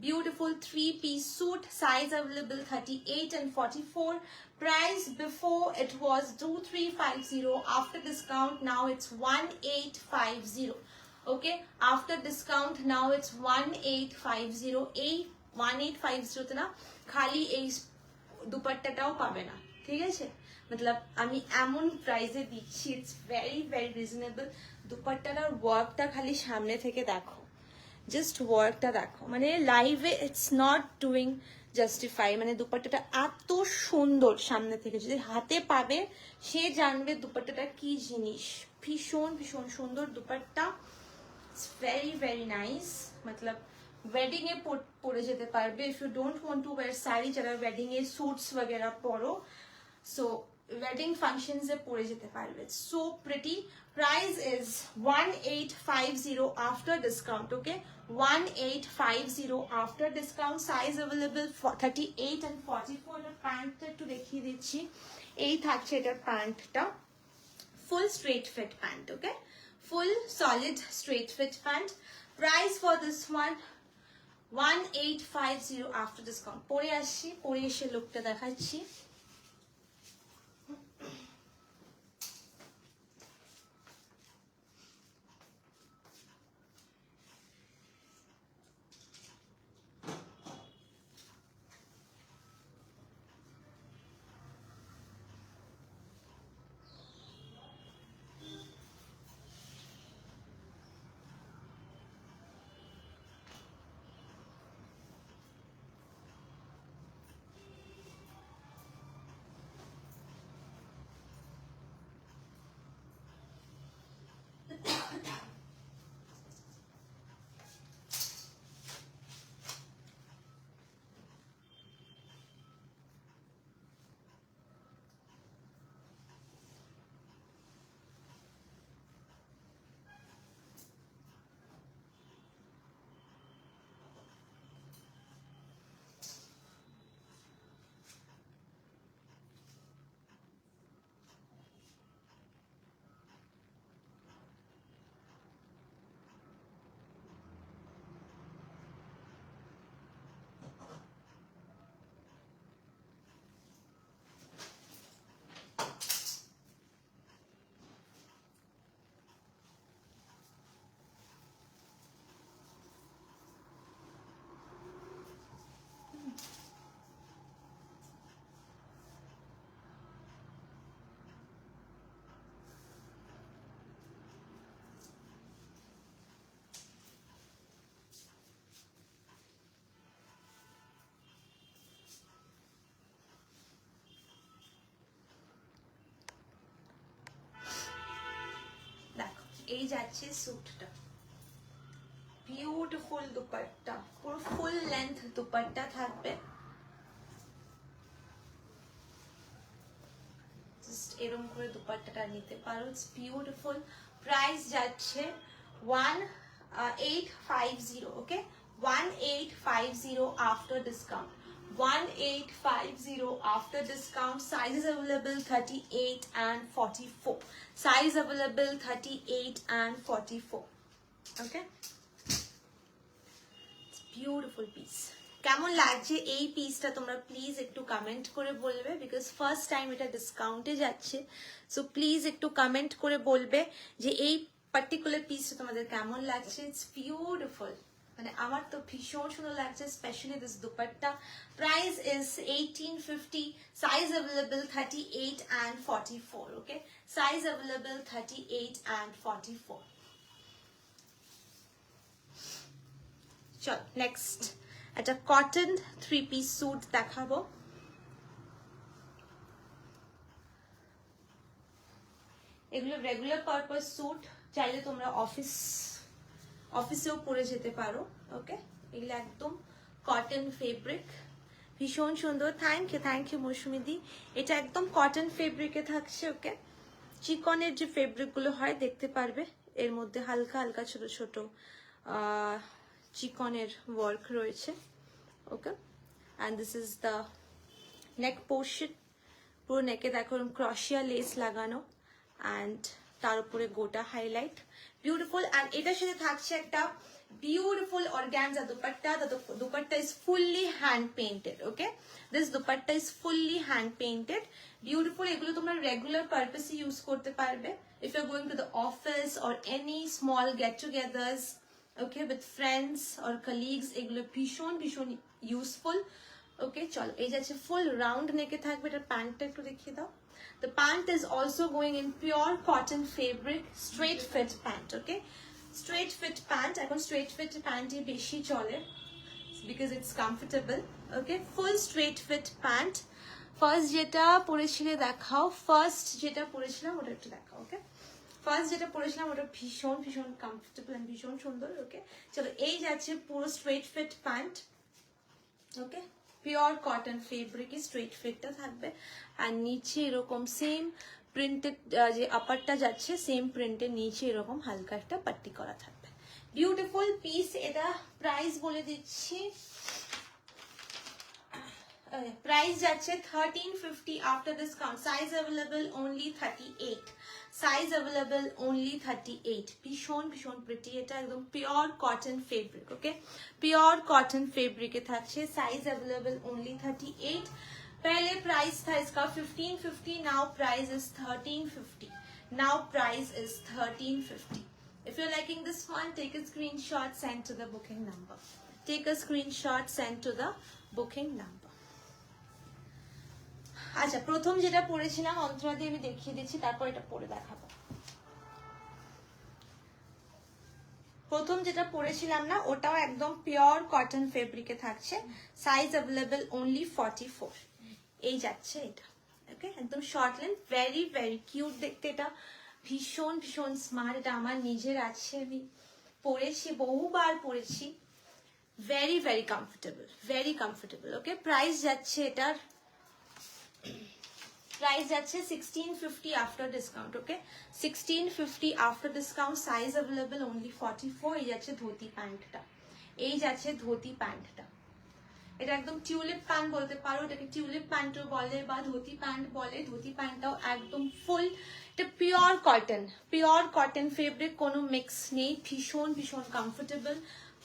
Beautiful 3-piece suit. Size available 38 and 44. Price before it was 2350. After discount now it's 1850. Okay, after discount now it's 1850. A 1850 তে না খালি এই দুপাট্টাটাও পাবে না, ঠিক আছে? मतलब আমি এমন প্রাইসে দিচ্ছি, ইটস ভেরি ভেরি রিজনেবল। দুপাট্টাটার ওয়ার্কটা খালি সামনে থেকে দেখো, জাস্ট ওয়ার্কটা দেখো, মানে লাইভে ইটস নট ডুইং জাস্টিফাই। মানে দুপাট্টাটা এত সুন্দর সামনে থেকে, যদি হাতে পাবে সে জানবে দুপাট্টাটা কি জিনিস। ভীষণ ভীষণ সুন্দর দুপাট্টা। It's very very nice. मतलब ওয়েডিং এ পরে যেতে পারবে। If you don't want to wear sari, যারা ওয়েডিং এ স্যুটস वगैरह পরো, সো wedding functions এ পরে যেতে পারবে। So pretty. Price is 1850 after discount. Okay, 1850 after discount. Size available for 38 and 44. এর প্যান্টটা একটু দেখিয়ে দিচ্ছি। এই থাকছে এটার প্যান্টটা, full straight fit pant. Okay, full solid straight fit pant. Price for this one 1850 after discount. পরে আসছি, পরে এসে লুকটা দেখাচ্ছি। এই যাচ্ছে স্যুটটা, বিউটিফুল দুপাট্টা, পুরো ফুল লেন্থ দুপাট্টা থাকবে, জাস্ট এরকম করে দুপাট্টাটা নিতে পারো, ইটস বিউটিফুল। প্রাইস যাচ্ছে 1850, ওকে, 1850 after discount, 1850 after discount. Sizes available 38 and 44, size available 38 and 44, okay, it's beautiful piece. কেমন লাগছে এই পিসটা তোমরা প্লিজ একটু কমেন্ট করে বলবে, বিকজ ফার্স্ট টাইম এটা ডিসকাউন্টে যাচ্ছে, সো প্লিজ একটু কমেন্ট করে বলবে যে এই পার্টিকুলার পিসটা তোমাদের কেমন লাগছে। ইটস বিউটিফুল, মানে আমার তো ভীষণ সুন্দর লাগছে, specially this dupatta. Price is 1850, size available 38 and 44, okay, size available 38 and 44। চল নেক্সট একটা কটন 3-piece স্যুট দেখাবো। এগুলো রেগুলার পারপাস স্যুট, চাইলে তোমরা অফিসেও পরে যেতে পারো, ওকে। এগুলো একদম কটন ফেব্রিক, ভীষণ সুন্দর। থ্যাংক ইউ মৌসুমিদি। এটা একদম কটন ফেব্রিকে থাকছে, ওকে। চিকনের যে ফেব্রিকগুলো হয় দেখতে পারবে, এর মধ্যে হালকা হালকা ছোট ছোট চিকনের ওয়ার্ক রয়েছে, okay. And this is the neck portion, পুরো নেকে দেখো ক্রশিয়া লেস লাগানো, অ্যান্ড তার উপরে গোটা হাইলাইট, বিউটিফুল। অ্যান্ড এটার সাথে থাকছে একটা beautiful organza dupatta. The dupatta is fully hand painted, okay, this dupatta is fully hand painted, beautiful. এগুলো তোমরা রেগুলার পারপাসে ইউজ করতে পারবে, if you're going to the office or any small get togethers, okay, with friends or colleagues, এগুলো ভীষণ ভীষণ useful, ওকে। চলো এই যাচ্ছে ফুল রাউন্ড নেকে থাকবে, এটার প্যান্টটা একটু দেখিয়ে দাও। The pant is also going in pure cotton fabric, straight fit pant, okay, straight fit pant. এখন straight fit pant ই বেশি চলে because it's comfortable, okay, full straight fit pant. First যেটা পরেছিলে দেখাও, ফার্স্ট যেটা পরেছিলাম ওটা একটু দেখাও, ওকে। ফার্স্ট যেটা পরেছিলাম ওটা ভীষণ ভীষণ কমফোর্টেবল এন্ড ভীষণ সুন্দর, ওকে। চলো এই যাচ্ছে পুরো স্ট্রেট ফিট প্যান্ট, ওকে, পিওর কটন ফেব্রিকে স্ট্রেট ফিটটা থাকবে, আর নিচে এরকম সেম প্রিন্টেড যে আপারটা যাচ্ছে সেম প্রিন্টের নিচে এরকম হালকা একটা পাট্টি করা থাকবে, বিউটিফুল পিস। এটা প্রাইস বলে দিচ্ছি, প্রাইস যাচ্ছে 1350 after discount, size available only 38, size available only 38, ভীষণ ভীষণ প্রিটি। এটা একদম পিওর কটন ফেব্রিক, ওকে, পিওর কটন ফেব্রিকে থাকছে, সাইজ অ্যাভেলেবল অনলি 38। पहले प्राइस था इसका 1550, now price is 1350, now price is 1350। If you're liking this one, take a screenshot, send to the booking number, take a screenshot, send to the booking number। আচ্ছা, প্রথম যেটা পরেছিলাম অন্তরাদি আমি দেখিয়ে দিচ্ছি, তারপর এটা পরে দেখাবো। প্রথম যেটা পরেছিলাম না ওটাও একদম পিওর কটন ফেব্রিকে থাকছে, সাইজ অ্যাভেলেবল অনলি 44, এই যাচ্ছে এটা, ওকে, একদম short length, very very cute দেখতে, এটা ভীষণ ভীষণ স্মার্ট। এটা আমার নিজের আছে, আমি পরেছি, বহুবার পরেছি, ভেরি ভেরি কমফোর্টেবল, ওকে। প্রাইস যাচ্ছে এটার, প্রাইস যাচ্ছে 1650 আফটার ডিসকাউন্ট, ওকে, 1650 after discount, size available only 44। এই যাচ্ছে ধুতি প্যান্টটা, এই যাচ্ছে ধুতি প্যান্টটা, এটা একদম টিউলিপ প্যান্ট বলতে পারো, এটাকে টিউলিপ প্যান্টও বলে বা ধুতি প্যান্ট বলে। ধুতি প্যান্টটাও একদম ফুল, এটা পিওর কটন ফেব্রিক, কোনো মিক্স নেই, ভীষণ ভীষণ comfortable.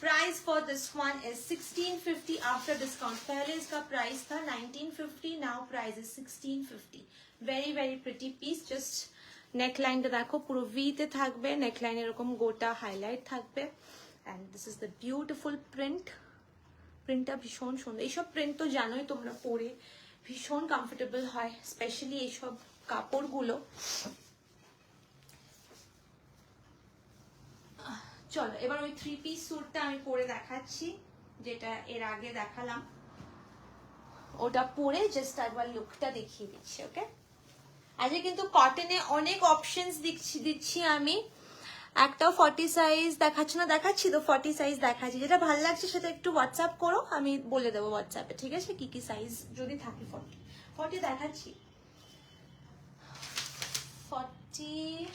Price for this one is 1650 after discount, पहले इसका प्राइस था 1950, now price is 1650। Very very pretty piece. Just नेकलाइनটা দেখো পুরো ভি তে থাকবে, নেকলাইন এরকম গোটা হাইলাইট থাকবে, and this is the beautiful print. প্রিন্টটা ভীষণ সুন্দর, এইসব প্রিন্ট তো জানোই তোমরা পরে ভীষণ কমফোর্টেবল হয়, স্পেশালি এইসব কাপড়গুলো। চলো এবার ওই 3-piece স্যুটটা আমি পরে দেখাচ্ছি, যেটা এর আগে দেখালাম, ওটা পরে জাস্ট একবার লুকটা দেখিয়ে দিচ্ছি, ওকে। আজকে কিন্তু কটনে অনেক অপশনস দিচ্ছি আমি, একটাও 40 সাইজ দেখাচ্ছ না? দেখাচ্ছি তো, 40 সাইজ দেখাচ্ছি। যেটা ভালো লাগছে সেটা একটু হোয়াটসঅ্যাপ করো, আমি বলে দেবো হোয়াটসঅ্যাপে, ঠিক আছে? কি কি সাইজ যদি থাকে। 40 দেখাচ্ছি। 40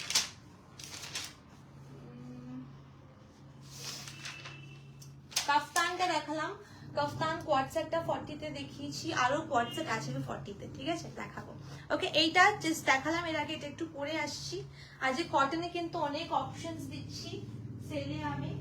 কাফতানটা দেখালাম, কাফতান কোয়াড সেটটা 40 তে দেখিয়েছি, আরো কোয়াড সেট আছে 40 তে, ঠিক আছে? দেখাবো। ওকে, এইটা জাস্ট দেখালাম, এর আগে এটা একটু পরে আসছি। আজ কটনে কিন্তু অনেক অপশনস দিচ্ছি সেলে আমি।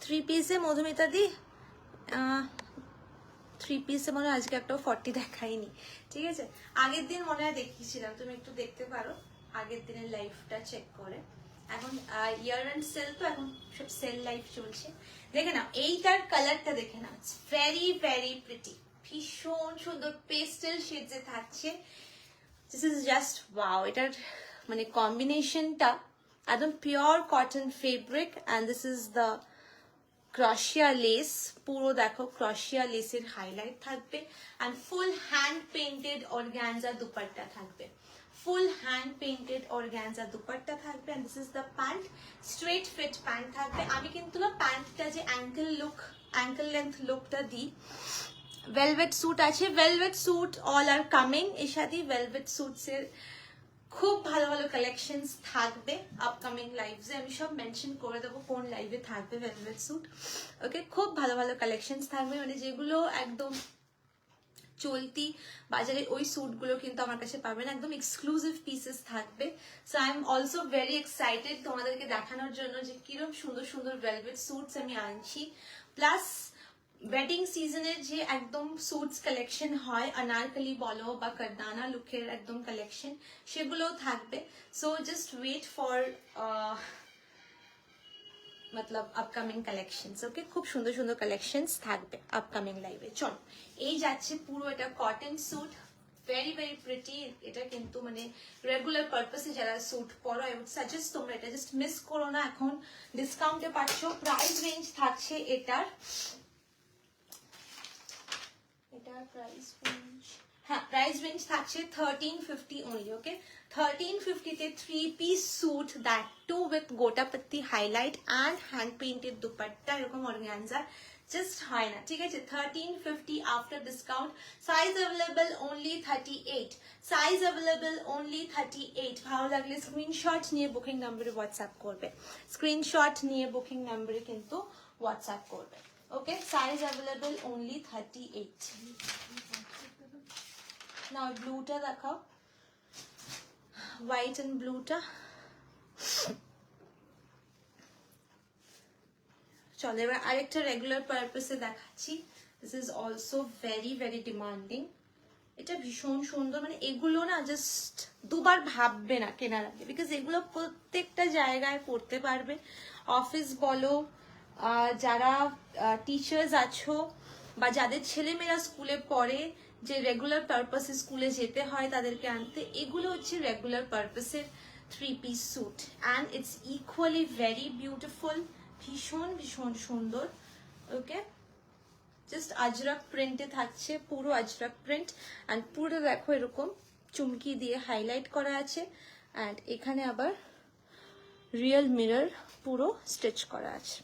থ্রি পিসে মধুমিতা দি, 3 পিসে মনে হয় আজকে একটাও 40 দেখাইনি, ঠিক আছে? আগের দিন মনে হয় দেখিয়েছিলাম, তুমি একটু দেখতে পারো আগের দিনের লাইফটা চেক করে। এখন ইয়ার এন্ড সেল তো, এখন সব সেল লাইফ চলছে। দেখে নাও এইটার কালারটা, দেখে নাও, ইটস ভেরি ভেরি প্রিটি, ভীষণ সুন্দর পেস্টেল শেড যে থাকছে। This is just wow. এটার মানে কম্বিনেশনটা একদম pure cotton fabric, and this is the crochet lace. পুরো দেখো ক্রশিয়া লেসের হাইলাইট থাকবে, and full hand painted organza dupatta থাকবে, full hand painted organza dupatta থাকবে, and this is the pant, straight fit pant থাকবে। আমি কিন্তু না প্যান্টটা যে অ্যাঙ্কেল লেন্থ লুকটা দিই। ভেলভেট স্যুট আছে, velvet suit all are coming. এর সাথে ভেলভেট স্যুটসের খুব ভালো ভালো কালেকশনস থাকবে আপকামিং লাইভসে, আমি সব মেনশন করে দেবো কোন লাইভে থাকবে ভেলভেট স্যুট। ওকে, খুব ভালো ভালো কালেকশনস থাকবে, মানে যেগুলো একদম চলতি বাজারে ওই স্যুটগুলো কিন্তু আমার কাছে পাবেন, একদম এক্সক্লুসিভ পিসেস থাকবে। So I am also very excited তোমাদেরকে দেখানোর জন্য যে কিরম সুন্দর সুন্দর ভেলভেট স্যুটস আমি আনছি। প্লাস ওয়েডিং সিজনের যে একদম স্যুটস কালেকশন হয়, অনারকলি বলো বা কারদানা লুকের একদম কালেকশন, সেগুলোও থাকবে। সো জাস্ট ওয়েট ফর मतलब আপকামিং কালেকশনস। ওকে, খুব সুন্দর সুন্দর কালেকশনস থাকবে আপকামিং লাইভে। চলো, এই যাচ্ছে পুরো এটা cotton suit, very very pretty. এটা কিন্তু মানে রেগুলার পারপাসে যারা স্যুট পরো, আই উড সাজেস্ট তোমরা এটা জাস্ট মিস করো না। এখন ডিসকাউন্টে পাচ্ছ। প্রাইস রেঞ্জ থাকছে এটার প্রাইস রেঞ্জ, হ্যাঁ প্রাইস রেঞ্জ থাকছে 1350 অনলি। ওকে, 1350 তে 3 piece suit, that too with gotapatti highlight and hand painted dupatta, এরকম অর্গানজা জাস্ট হয় না, ঠিক আছে? 1350 after discount. Size available only 38, size available only 38। ভালো লাগলে স্ক্রিনশট নিয়ে বুকিং নাম্বারে হোয়াটসঅ্যাপ করবে, স্ক্রিনশট নিয়ে বুকিং নাম্বারে কিন্তু হোয়াটসঅ্যাপ করবে। ওকে, সাইজ অ্যাভেলেবল অনলি 38। নাও ব্লুটা দেখাও, হোয়াইট এন্ড ব্লুটা। চলো এবার আরেকটা রেগুলার পারপাসে দেখাচ্ছি। This is also very very demanding. এটা ভীষণ সুন্দর, মানে এগুলো না জাস্ট দুবার ভাববে না কেনার আগে, বিকজ এগুলো প্রত্যেকটা জায়গায় পড়তে পারবে। অফিস বলো, যারা টিচার্স আছো বা যাদের ছেলেমেয়েরা স্কুলে পড়ে, যে রেগুলার পারপাসে স্কুলে যেতে হয় তাদেরকে আনতে, এগুলো হচ্ছে রেগুলার পারপাসের 3 piece suit, and it's equally very beautiful, ভীষণ ভীষণ সুন্দর। ওকে, জাস্ট আজরাক প্রিন্টে থাকছে, পুরো আজরাক প্রিন্ট অ্যান্ড পুরো দেখো এরকম চুমকি দিয়ে হাইলাইট করা আছে অ্যান্ড এখানে আবার রিয়েল মিরর পুরো স্টিচ করা আছে।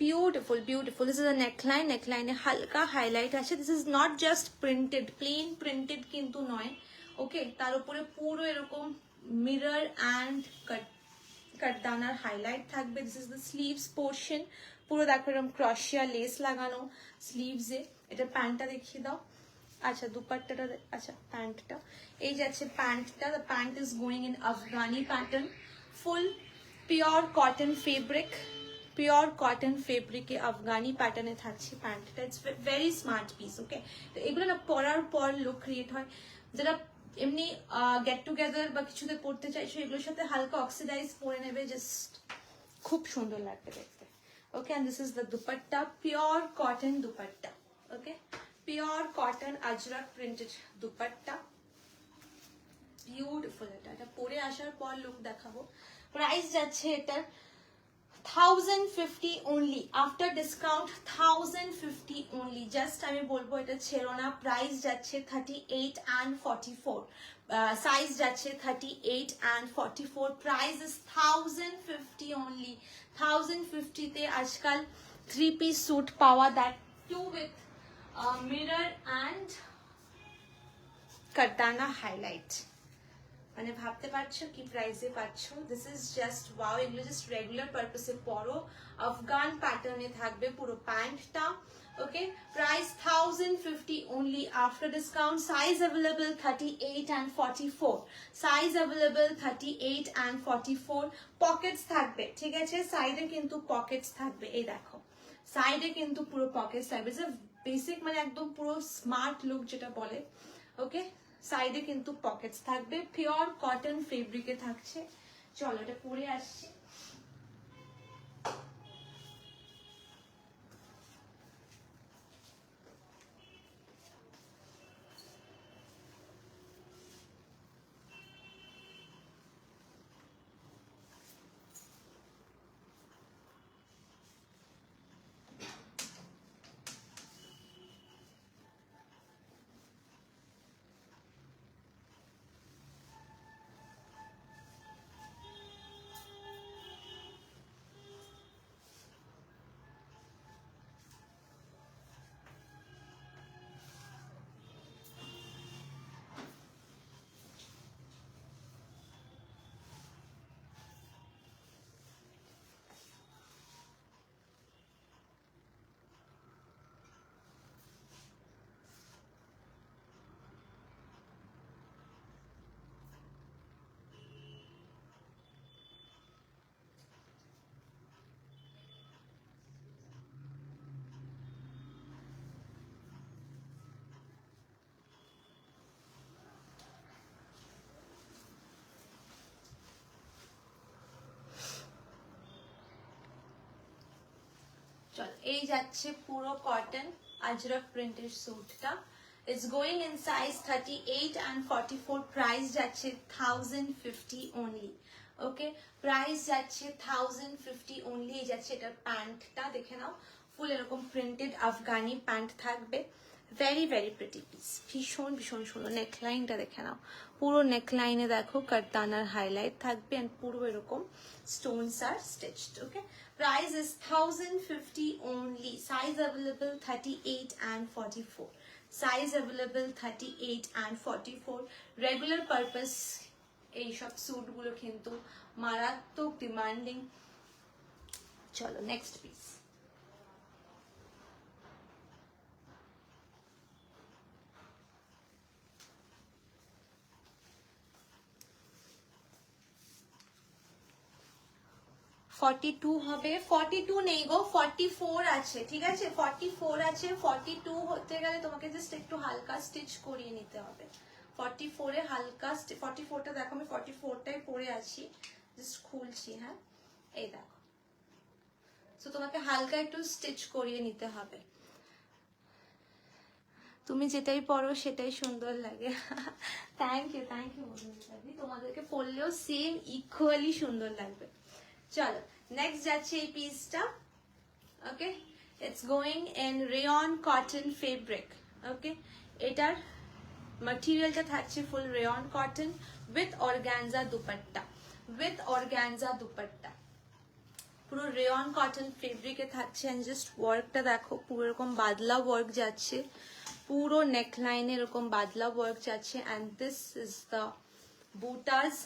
Beautiful, beautiful. This is a neckline. Neckline e halka highlight আছে. This is not just printed, plain printed কিন্তু নয়। ওকে, তার উপরে পুরো এরকম মিরর অ্যান্ড কাটদানার হাইলাইট থাকবে। This is the sleeves portion. পুরো দেখো এরকম ক্রশিয়া লেস লাগানো স্লিভসে। এটা প্যান্টটা দেখিয়ে দাও। আচ্ছা দুপাট্টাটা, আচ্ছা প্যান্টটা, এই যাচ্ছে প্যান্টটা। The pant is going in Afghani pattern, full pure cotton fabric, pure cotton ফেব্রিকে আফগানি প্যাটার্নে থাকছে প্যান্টটা। It's very smart piece. Okay, তো এগুলো না পরার পর লুক ক্রিয়েট হয়। যারা এমনি গেট টুগেদার বা কিছুতে পড়তে চাইছো এগুলোর সাথে হালকা অক্সিডাইজ পরে নেবে, জাস্ট খুব সুন্দর লাগবে দেখতে। Okay, and this is the dupatta, pure cotton dupatta. Okay, pure cotton ajrak printed dupatta, beautiful. এটা পরে আসার পর লুক দেখাবো। প্রাইস যাচ্ছে এটার 1050 only, after discount 1050 only. Just আমি বলবো এটা ছেড়ো না। প্রাইস যাচ্ছে 38 and 44, সাইজ যাচ্ছে 38 and 44, প্রাইস ইজ 1050 only। 1050 তে আজকাল 3-piece স্যুট পাওয়া, that too with mirror and কাটদানা হাইলাইট। মানে ভাবতে পারছো কি প্রাইসে পাচ্ছ। This is just wow. এগুলো জাস্ট রেগুলার পারপাসে পরো। আফগান প্যাটার্নে থাকবে পুরো প্যান্টটা। ওকে, price 1050 only after discount. Size available 38 and 44, size available 38 and 44। Pockets থাকবে, ঠিক আছে, সাইডে কিন্তু পকেটস থাকবে। এই দেখো সাইডে কিন্তু পুরো পকেটস থাকবে, বেসিক মানে একদম পুরো স্মার্ট লুক যেটা বলে। ওকে, সাইডে কিন্তু পকেটস থাকবে, পিওর কটন ফেব্রিকে থাকছে। চলো এটা পরে আসছি। চল এই যাচ্ছে পুরো কটন আজরক প্রিন্টের স্যুটটা। It's going in size 38 and 44, price যাচ্ছে 1050 only। ওকে, প্রাইস যাচ্ছে 1050 only। এই যাচ্ছে এটার প্যান্টটা, দেখে নাও ফুল এরকম প্রিন্টেড আফগানি প্যান্ট থাকবে। ভেরি ভেরি প্রিটি পিস, ভীষণ ভীষণ সুন্দর। নেকলাইনটা দেখে নাও, পুরো নেকলাইনে দেখো কাটদানার হাইলাইট থাকবে অ্যান্ড পুরো এরকম স্টোনস আর stitched. Okay, price is 1050 only. Size available 38 and 44, size available 38 and 44। regular purpose এই সব স্যুট গুলো কিন্তু মারাত্মক ডিমান্ডিং। চলো নেক্সট পিস। 42 হবে, 42 নেই গো, 44 আছে, ঠিক আছে 44 আছে। 42 হতে গেলে তোমাকে জাস্ট একটু হালকা স্টিচ করিয়ে নিতে হবে। 44 এ হালকা 44টা দেখো, আমি 44টাই পরে আছি, জাস্ট খুলছি। হ্যাঁ এই দেখো, তো তোমাকে হালকা একটু স্টিচ করিয়ে নিতে হবে। তুমি যেটাই পরো সেটাই সুন্দর লাগে। থ্যাংক ইউ বন্ধুরা, তোমাদেরকে পরলেও সেম ইকুয়ালি সুন্দর লাগবে। চলো নেক্সট যাচ্ছে এই পিসটা। Okay, it's going in rayon cotton fabric. Okay, এটার ম্যাটেরিয়ালটা থাকছে full rayon cotton with organza dupatta, with organza dupatta, পুরো রেয়ন কটন ফেব্রিকে থাকছে। এন্ড জাস্ট ওয়ার্কটা দেখো, পুরো এরকম বাদলা ওয়ার্ক যাচ্ছে, পুরো নেকলাইনে এরকম বাদলা ওয়ার্ক যাচ্ছে। And this is the butas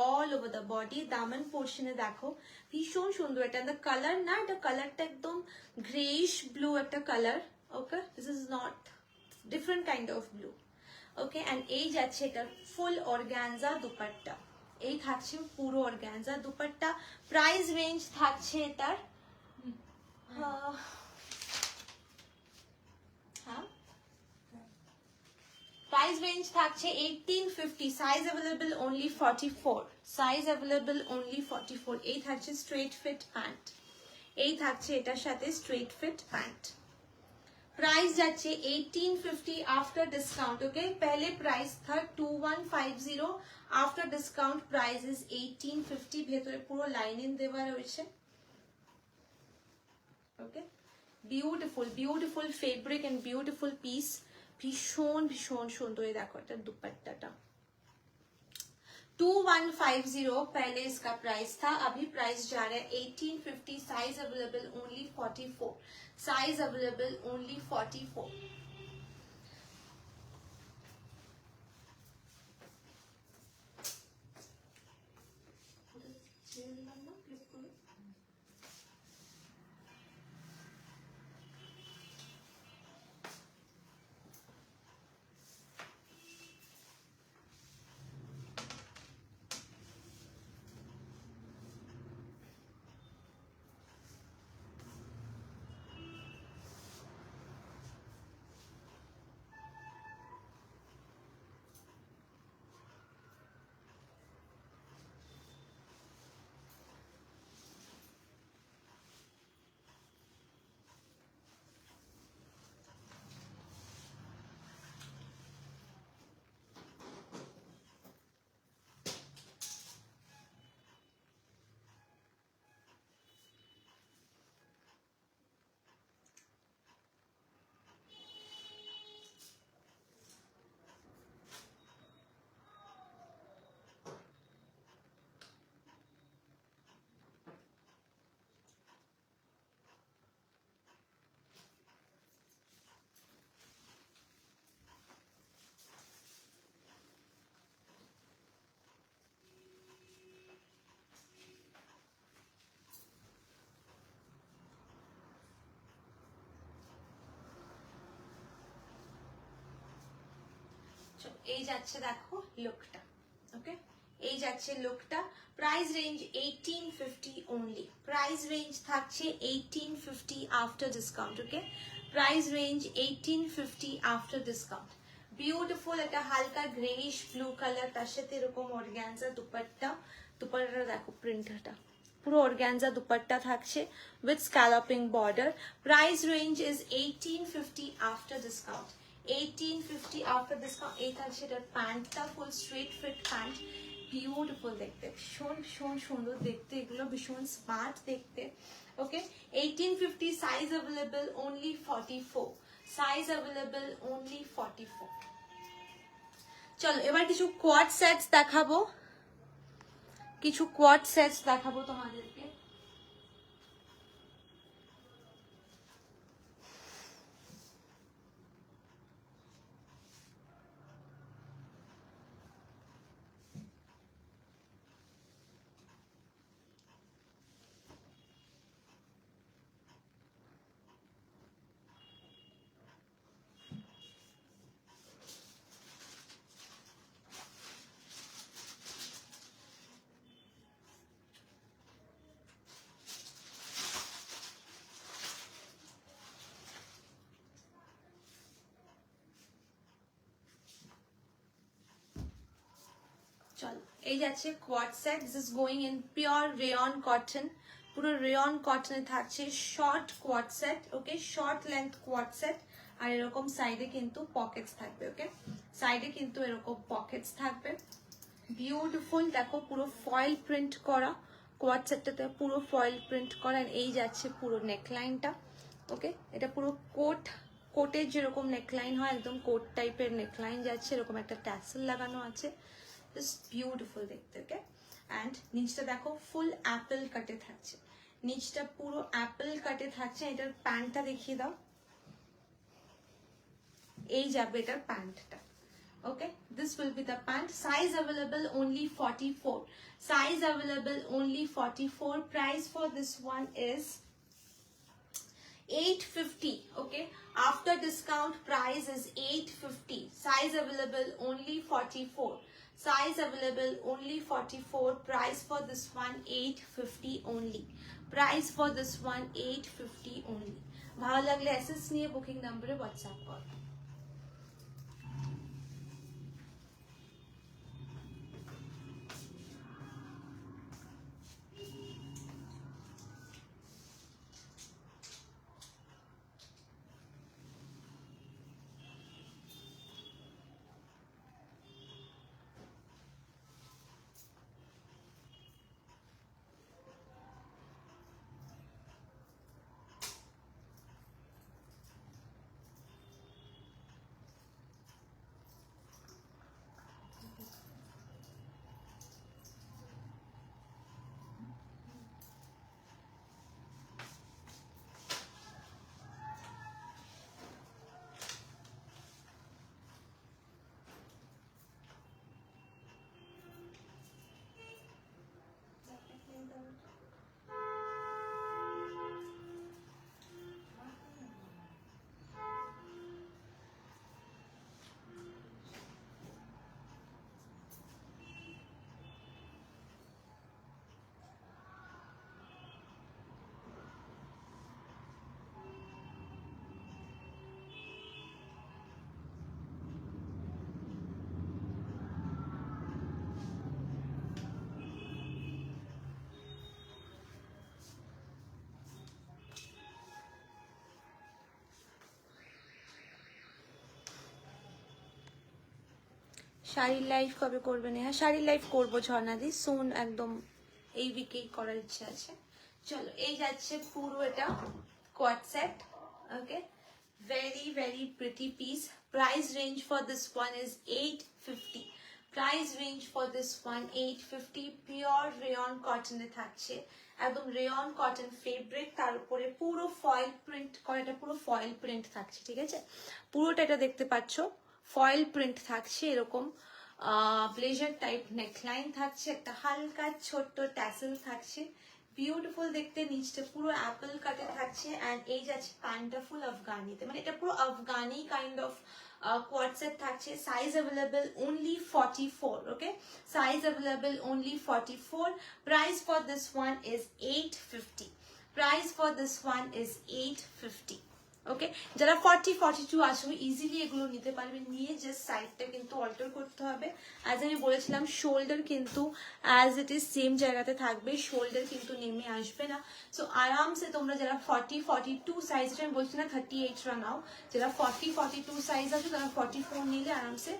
all over the body. দামন পোর্শনে দেখো ভীষণ সুন্দর এটা। দ্য কালার না, এটা কালারটা একদম গ্রেইশ ব্লু একটা colour. Okay, this is not different kind of blue. Okay, and এই যাচ্ছে এটা ফুল অর্গানজা দুপাট্টা, এই থাকছে পুরো অর্গানজা দুপাট্টা। প্রাইস রেঞ্জ থাকছে এটার প্রাইস রেঞ্জ থাকছে 1850, size available only 44, size available only 44। এই থাকছে স্ট্রেট ফিট প্যান্ট, এই থাকছে এটার সাথে স্ট্রেট ফিট প্যান্ট। प्राइस যাচ্ছে 1850 आफ्टर डिस्काउंट। ओके, पहले प्राइस था 2150, आफ्टर डिस्काउंट प्राइस इज 1850। ভেতরে পুরো লাইনিং দেওয়া রয়েছে। Okay, beautiful beautiful fabric and beautiful piece, ভীষণ ভীষণ সুন্দর। দেখো এটা দুপাট্টাটা 2150 पहले इसका प्राइस था, अभी प्राइस जा रहा है 1850। Size available only 44, size available only 44। এই যাচ্ছে দেখো লুকটা। ওকে, এই যাচ্ছে লুকটা। Price range 1850 only, price range থাকছে 1850 after discount. Okay, price range 1850 after discount. Beautiful একটা হালকা গ্রেইশ ব্লু কালার, তার সাথে এরকম অর্গানজা দুপাট্টা। দুপাট্টাটা দেখো, প্রিন্টটা পুরো অর্গানজা দুপাট্টা থাকছে with scalping border. Price range is 1850 after discount, 1850 after discount। এই থাকছে এটার প্যান্টটা, ফুল স্ট্রেট ফিট প্যান্ট, বিউটিফুল দেখতে, ভীষণ ভীষণ সুন্দর দেখতে, এগুলো ভীষণ স্মার্ট দেখতে। ওকে, 1850, size available only 44, size available only 44। চলো এবার কিছু কোয়াড সেটস দেখাবো, কিছু কোয়াড সেটস দেখাবো তোমাদেরকে। চলো এই যাচ্ছে quad set, this is going in pure rayon cotton, পুরো রেয়ন কটনে থাকছে শর্ট কোয়াড সেট। ওকে, শর্ট লেন্থ কোয়াড সেট, আর এরকম সাইডে কিন্তু পকেটস থাকবে। ওকে, সাইডে কিন্তু এরকম পকেটস থাকবে, বিউটিফুল। দেখো পুরো ফয়েল প্রিন্ট করা কোয়াড সেটটাতে, পুরো ফয়েল প্রিন্ট করা। এই যাচ্ছে পুরো নেকলাইনটা, ওকে, এটা পুরো কোটের যেরকম নেকলাইন হয়, একদম কোট টাইপের নেকলাইন যাচ্ছে, এরকম একটা ট্যাসেল লাগানো আছে, জাস্ট বিউটিফুল দেখতে। ওকে, অ্যান্ড নিচটা দেখো ফুল অ্যাপেল কাটে থাকছে, নিচটা পুরো অ্যাপেল কাটে থাকছে। এটার প্যান্টটা দেখিয়ে দাও, এই যাবে এটার প্যান্টটা। Okay, this will be the pant. Size available only 44. Size available only 44. Price for this one is 850. Okay, after discount price is 850. Size available only 44. Size available only 44. Price for this one 850 only. Price for this one 850 only. ভালো লাগলে SS নিয়ে booking নম্বরে WhatsApp কর। শাড়ির live কবে করবেন? হ্যাঁ, শাড়ির লাইভ করবো ঝর্ণাদি, সুন, একদম এই উইকেই করার ইচ্ছা আছে। চলো, এই যাচ্ছে পুরো এটা quad set. Okay, very very pretty piece. Price range for this one is 850. Price range for this one 850. Pure rayon cotton এ থাকছে, একদম রেয়ন কটন ফেব্রিক, তার উপরে পুরো ফয়েল প্রিন্ট করা, এটা পুরো ফয়েল প্রিন্ট থাকছে, ঠিক আছে? পুরোটা এটা দেখতে পাচ্ছ ফয়েল প্রিন্ট থাকছে, এরকম ব্লেজার টাইপ নেকলাইন থাকছে, একটা হালকা ছোট্ট ট্যাসেল থাকছে, বিউটিফুল দেখতে। নিচটা পুরো অ্যাপেল কাটে থাকছে, অ্যান্ড এই যাচ্ছে প্যান্টটা ফুল আফগানিতে, মানে এটা পুরো Afghani kind of coord set থাকছে। Size available only 44. Okay, size available only 44. Price for this one is 850. Price for this one is 850. Okay, যারা 40-42 আসবে ইজিলি এগুলো নিতে পারবে, নিয়ে জাস্ট সাইডটা কিন্তু অল্টার করতে হবে। অ্যাজ আমি বলেছিলাম, শোল্ডার কিন্তু অ্যাজ ইট ইজ সেম জায়গাতে থাকবে, শোল্ডার কিন্তু নেমে আসবে না। সো আরামসে তোমরা যারা 40-42 সাইজ, আমি বলছি না 38 নাও, যারা 40-42 সাইজ আছে তারা 44 নিলে আরামসে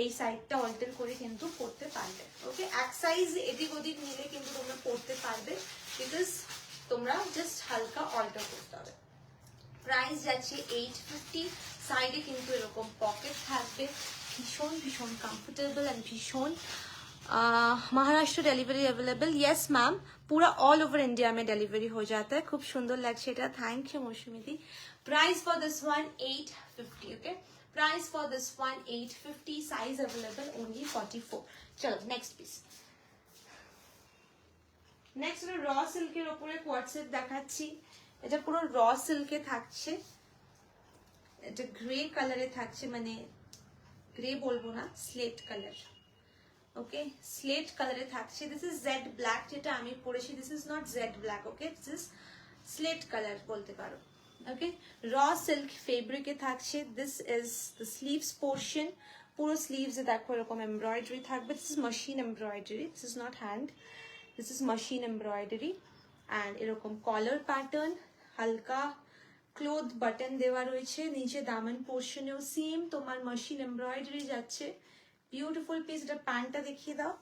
এই সাইডটা অল্টার করে কিন্তু পড়তে পারবে। ওকে, এক সাইজ এদিক ওদিক নিলে কিন্তু তোমরা পড়তে পারবে, বিকজ তোমরা জাস্ট হালকা অল্টার করতে হবে। প্রাইস যাচ্ছে 850। সাইডে কিন্তু এরকম পকেট থাকবে, ভীষণ ভীষণ কমফোর্টেবল অ্যান্ড ভীষণ। Maharashtra delivery available? Yes ma'am, पूरा ऑल ओवर इंडिया में डिलीवरी हो जाता है। खूब सुंदर লাগছে এটা, थैंक यू मौसमी दी। Price for this one 850। Okay, price for this one 850। Size available only 44। चलो नेक्स्ट पीस। नेक्स्ट র সিল্কের উপরে কোয়াড সেট দেখাচ্ছি, এটা পুরো র সিল্কে থাকছে, এটা গ্রে কালারে থাকছে, মানে গ্রে বলবো না, স্লেট কালার। ওকে, স্লেট কালারে থাকছে। দিস ইজ জেড ব্ল্যাক, যেটা আমি পরেছি, this is not jet black. Okay, this is slate colour বলতে পারো। ওকে, র সিল্ক ফেব্রিকে থাকছে। This is the sleeves portion, পুরো স্লিভসে দেখো এরকম এমব্রয়ডারি থাকবে। This is machine embroidery, this is not hand, this is machine embroidery. And এরকম কলার pattern, হালকা ক্লোথ বাটন দেওয়া রয়েছে, নিচে দামন পোর্শনেও সেম তোমার মেশিন এমব্রয়ডারি যাচ্ছে। Beautiful piece. এটা প্যান্টটা দেখিয়ে দাও।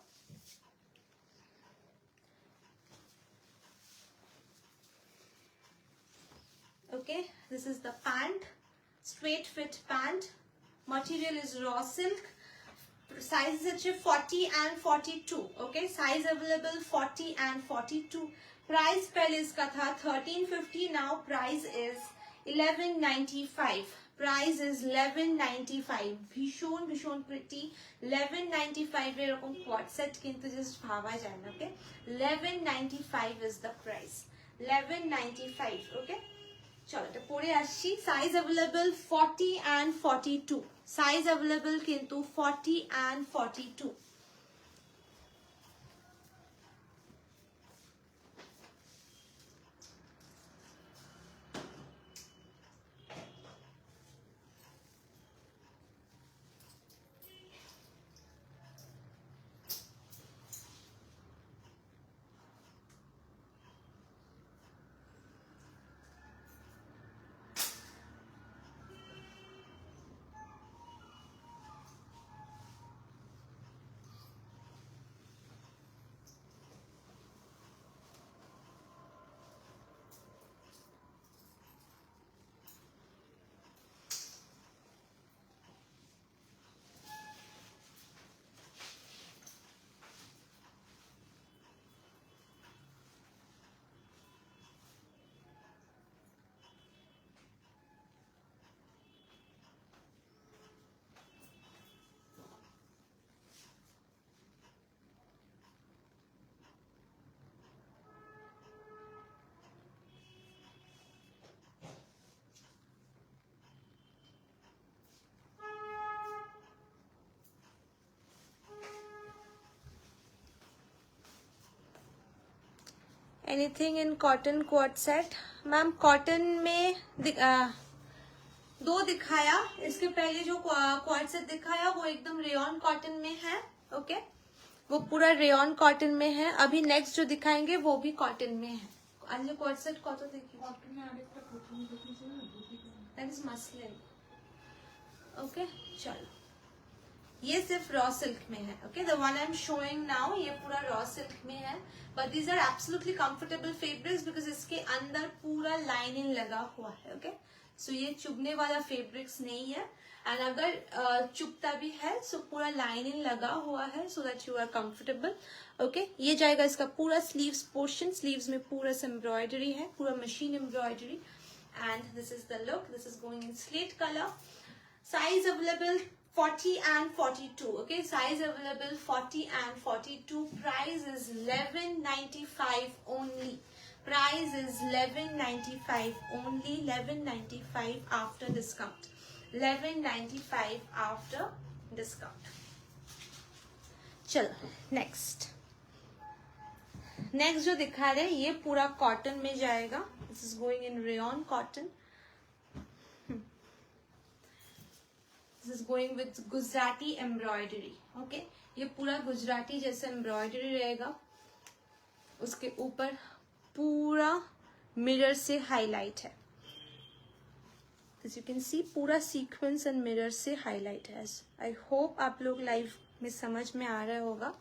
ওকে, This is the pant, straight fit pant. Material is raw silk. Size is 40 and 42. Okay, size available 40 and 42. Price पहले इसका था 1350. Now price is 1195. Price is 1195. ভীষণ pretty 1195 এরকম quad set কিন্তু just ভাবা যায় না. Okay, 1195 is the price. 1195. Okay, চলো এটা পরে আসছি. Size available 40 and 42. Size available কিন্তু 40 and 42. Anything in cotton quad set? Ma'am cotton में दो दिखाया. इसके पहले जो क्वाड सेट दिखाया वो एकदम रेयन कॉटन में है. ओके, वो पूरा रेयन कॉटन में है. अभी नेक्स्ट जो दिखाएंगे वो भी कॉटन में है. आज क्वाड सेट कत देखी? कॉटन में आरेकटा प्रथम देखेছিলাম दैट इज मसलिन. ओके, चलो ये सिर्फ रॉ सिल्क में है. Okay, the one I am showing now ये पूरा रॉ सिल्क में है. But these are absolutely comfortable fabrics because इसके अंदर पूरा लाइनिंग लगा हुआ है. ओके, सो ये चुभने वाला फैब्रिक्स नहीं है. एंड अगर चुभता भी है सो पूरा लाइनिंग लगा हुआ है so that you are comfortable. Okay, ये जाएगा इसका पूरा स्लीव्स पोर्शन. स्लीव्स में पूरा एम्ब्रॉयडरी है, पूरा machine embroidery. And this is the look. This is going in slate colour. Size available 40 and 42. Okay, size available 40 and 42. Price is 1195 only. Price is 1195 only. 1195 after discount. 1195 after discount. चलो next. Next जो दिखा रहे हैं ये पूरा cotton में जाएगा. This is going in rayon cotton. This is going with Gujarati embroidery. Okay, ये पूरा गुजराती जैसा एम्ब्रॉयडरी रहेगा. उसके ऊपर पूरा मिरर से हाईलाइट है. As you can see पूरा सीक्वेंस एंड मिरर से हाईलाइट है. आई होप आप लोग लाइव में समझ में आ रहा होगा.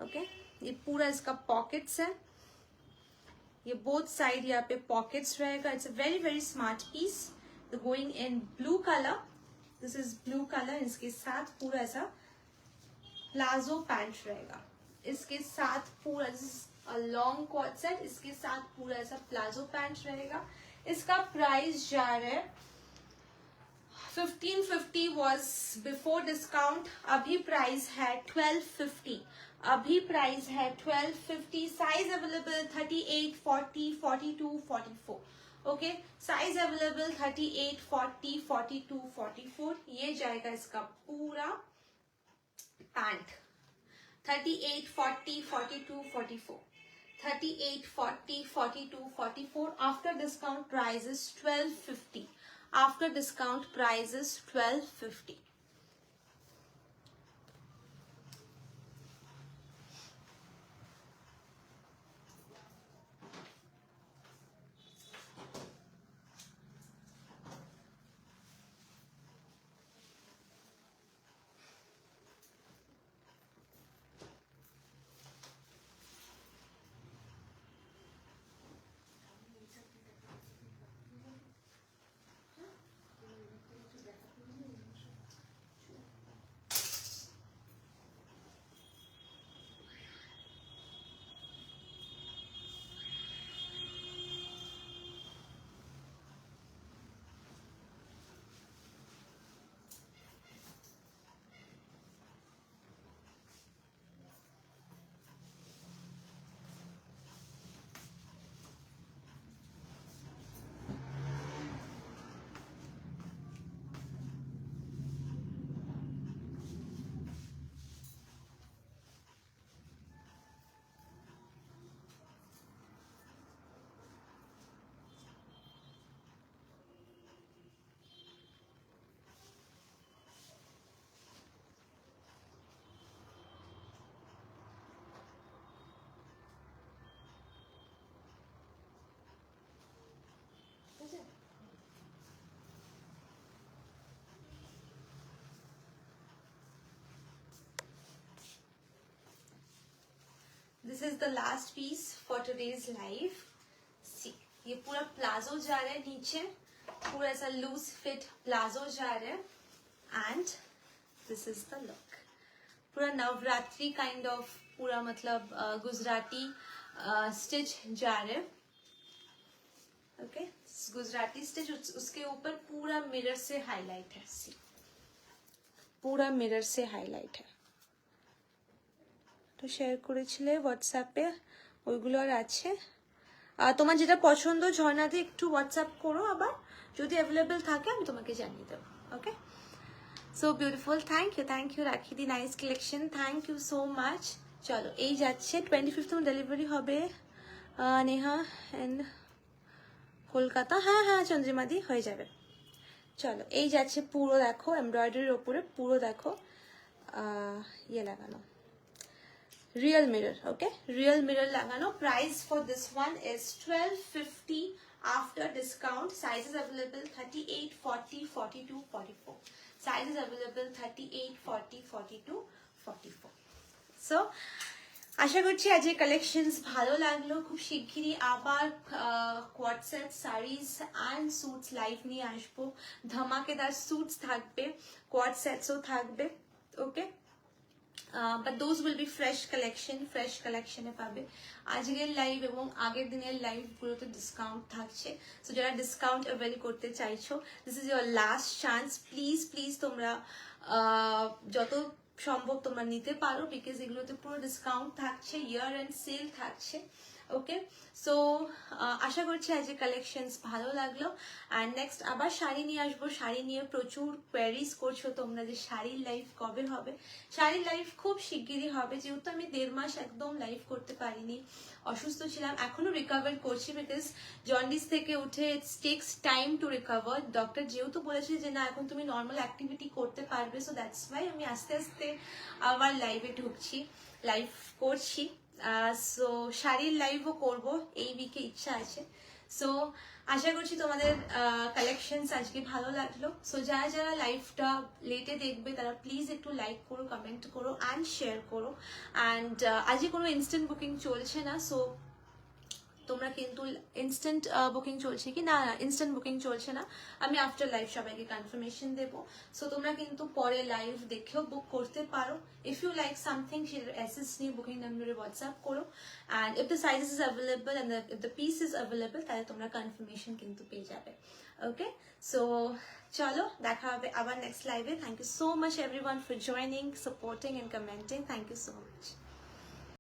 ओके, ये पूरा इसका पॉकेट्स है. ये बोथ साइड यहाँ पे पॉकेट्स रहेगा. It's a very very smart piece. Going in blue colour. This is blue colour. इसके साथ पूरा ऐसा प्लाजो पैंट रहेगा. इसके साथ पूरा लॉन्ग कॉट सेट. इसके साथ पूरा ऐसा प्लाजो पैंट रहेगा. इसका प्राइस जा रहा है 1550 वॉज बिफोर डिस्काउंट. अभी प्राइस है 1250. अभी प्राइस है 1250. Size available 38, 40, 42, 44. Okay, size available 38, 40, 42, 44. ये जाएगा इसका पूरा pant. 38, 40, 42, 44. 38, 40, 42, 44. After discount price is 1250. After discount price is 1250. this is the last piece for today's live. See, ये पूरा प्लाजो जा रहा है नीचे, पूरा ऐसा लूज फिट प्लाजो जा रहा है, and this is the look. पूरा नवरात्रि काइंड ऑफ, पूरा मतलब गुजराती स्टिच जा रहे हैं. ओके, गुजराती स्टिच, उसके ऊपर पूरा मिरर से हाईलाइट है. सी, पूरा मिरर से हाईलाइट है. তো শেয়ার করেছিলে হোয়াটসঅ্যাপে, ওইগুলো আর আছে. তোমার যেটা পছন্দ ঝর্ণাতে একটু হোয়াটসঅ্যাপ করো, আবার যদি অ্যাভেলেবেল থাকে আমি তোমাকে জানিয়ে দেবো. Okay, so beautiful. Thank you রাখিদি, nice collection, thank you so much. চলো, এই যাচ্ছে 25th ডেলিভারি হবে নেহা অ্যান্ড কলকাতা. হ্যাঁ চন্দ্রিমাদি হয়ে যাবে. চলো, এই যাচ্ছে পুরো দেখো এমব্রয়ডারির ওপরে, পুরো দেখো ইয়ে লাগানো, real mirror. Okay, real mirror lagano. Price for this one is 1250 after discount. Sizes available 38, 40, 42, 44. Sizes available 38, 40, 42, 44. So আশা করছি আজকের কালেকশনস ভালো লাগলো. খুব শিগগিরই আবার coord set, saris and suits live নিয়ে আসবো. ধামাকেদার স্যুটস থাকবে, কোয়াড সেটসও থাকবে. Okay, but those will be fresh কালেকশনে পাবে. আজকের লাইভ এবং আগের দিনের লাইভগুলোতে ডিসকাউন্ট থাকছে. সো যারা ডিসকাউন্ট অ্যাভেল করতে চাইছো, this is your last chance. Please তোমরা যত সম্ভব তোমরা নিতে পারো, বিকজ এগুলোতে পুরো ডিসকাউন্ট থাকছে, ইয়ার এন্ড সেল থাকছে. ওকে, সো আশা করছি আজকে কালেকশনস ভালো লাগলো. অ্যান্ড নেক্সট আবার শাড়ি নিয়ে আসবো. শাড়ি নিয়ে প্রচুর কোয়ারিজ করছো তোমরা যে শাড়ির লাইভ কবে হবে. শাড়ির লাইভ খুব শিগগিরই হবে, যেহেতু আমি 1.5 মাস একদম লাইভ করতে পারিনি, অসুস্থ ছিলাম. এখনো রিকভার করছি, বিকজ জন্ডিস থেকে উঠে it's takes time to recover. Doctor যেহেতু বলেছে যে না এখন তুমি নর্মাল অ্যাক্টিভিটি করতে পারবে, সো দ্যাটস ওয়াই আমি আস্তে আস্তে আবার লাইভে ঢুকছি, লাইভ করছি. সো শাড়ির লাইভও করবো এই উইকে, ইচ্ছা আছে. সো আশা করছি তোমাদের কালেকশনস আজকে ভালো লাগলো. সো যারা লাইভটা লেটে দেখবে তারা প্লিজ একটু লাইক করো, কমেন্ট করো অ্যান্ড শেয়ার করো. অ্যান্ড আজকে কোনো ইনস্ট্যান্ট বুকিং চলছে না, সো তোমরা কিন্তু ইনস্ট্যান্ট বুকিং চলছে কি না, ইনস্ট্যান্ট বুকিং চলছে না. আমি আফটার লাইভ সবাইকে কনফার্মেশন দেবো. সো তোমরা কিন্তু পরে লাইভ দেখেও বুক করতে পারো. ইফ ইউ লাইক সামথিং, সেটার অ্যাসেস নিয়ে বুকিং নাম্বারে হোয়াটসঅ্যাপ করো. And if the sizes is available and if the piece is available, তাহলে তোমরা কনফার্মেশন কিন্তু পেয়ে যাবে. ওকে, সো চলো দেখা হবে আবার নেক্সট লাইভে. Thank you so much everyone for joining, supporting and commenting. Thank you so much.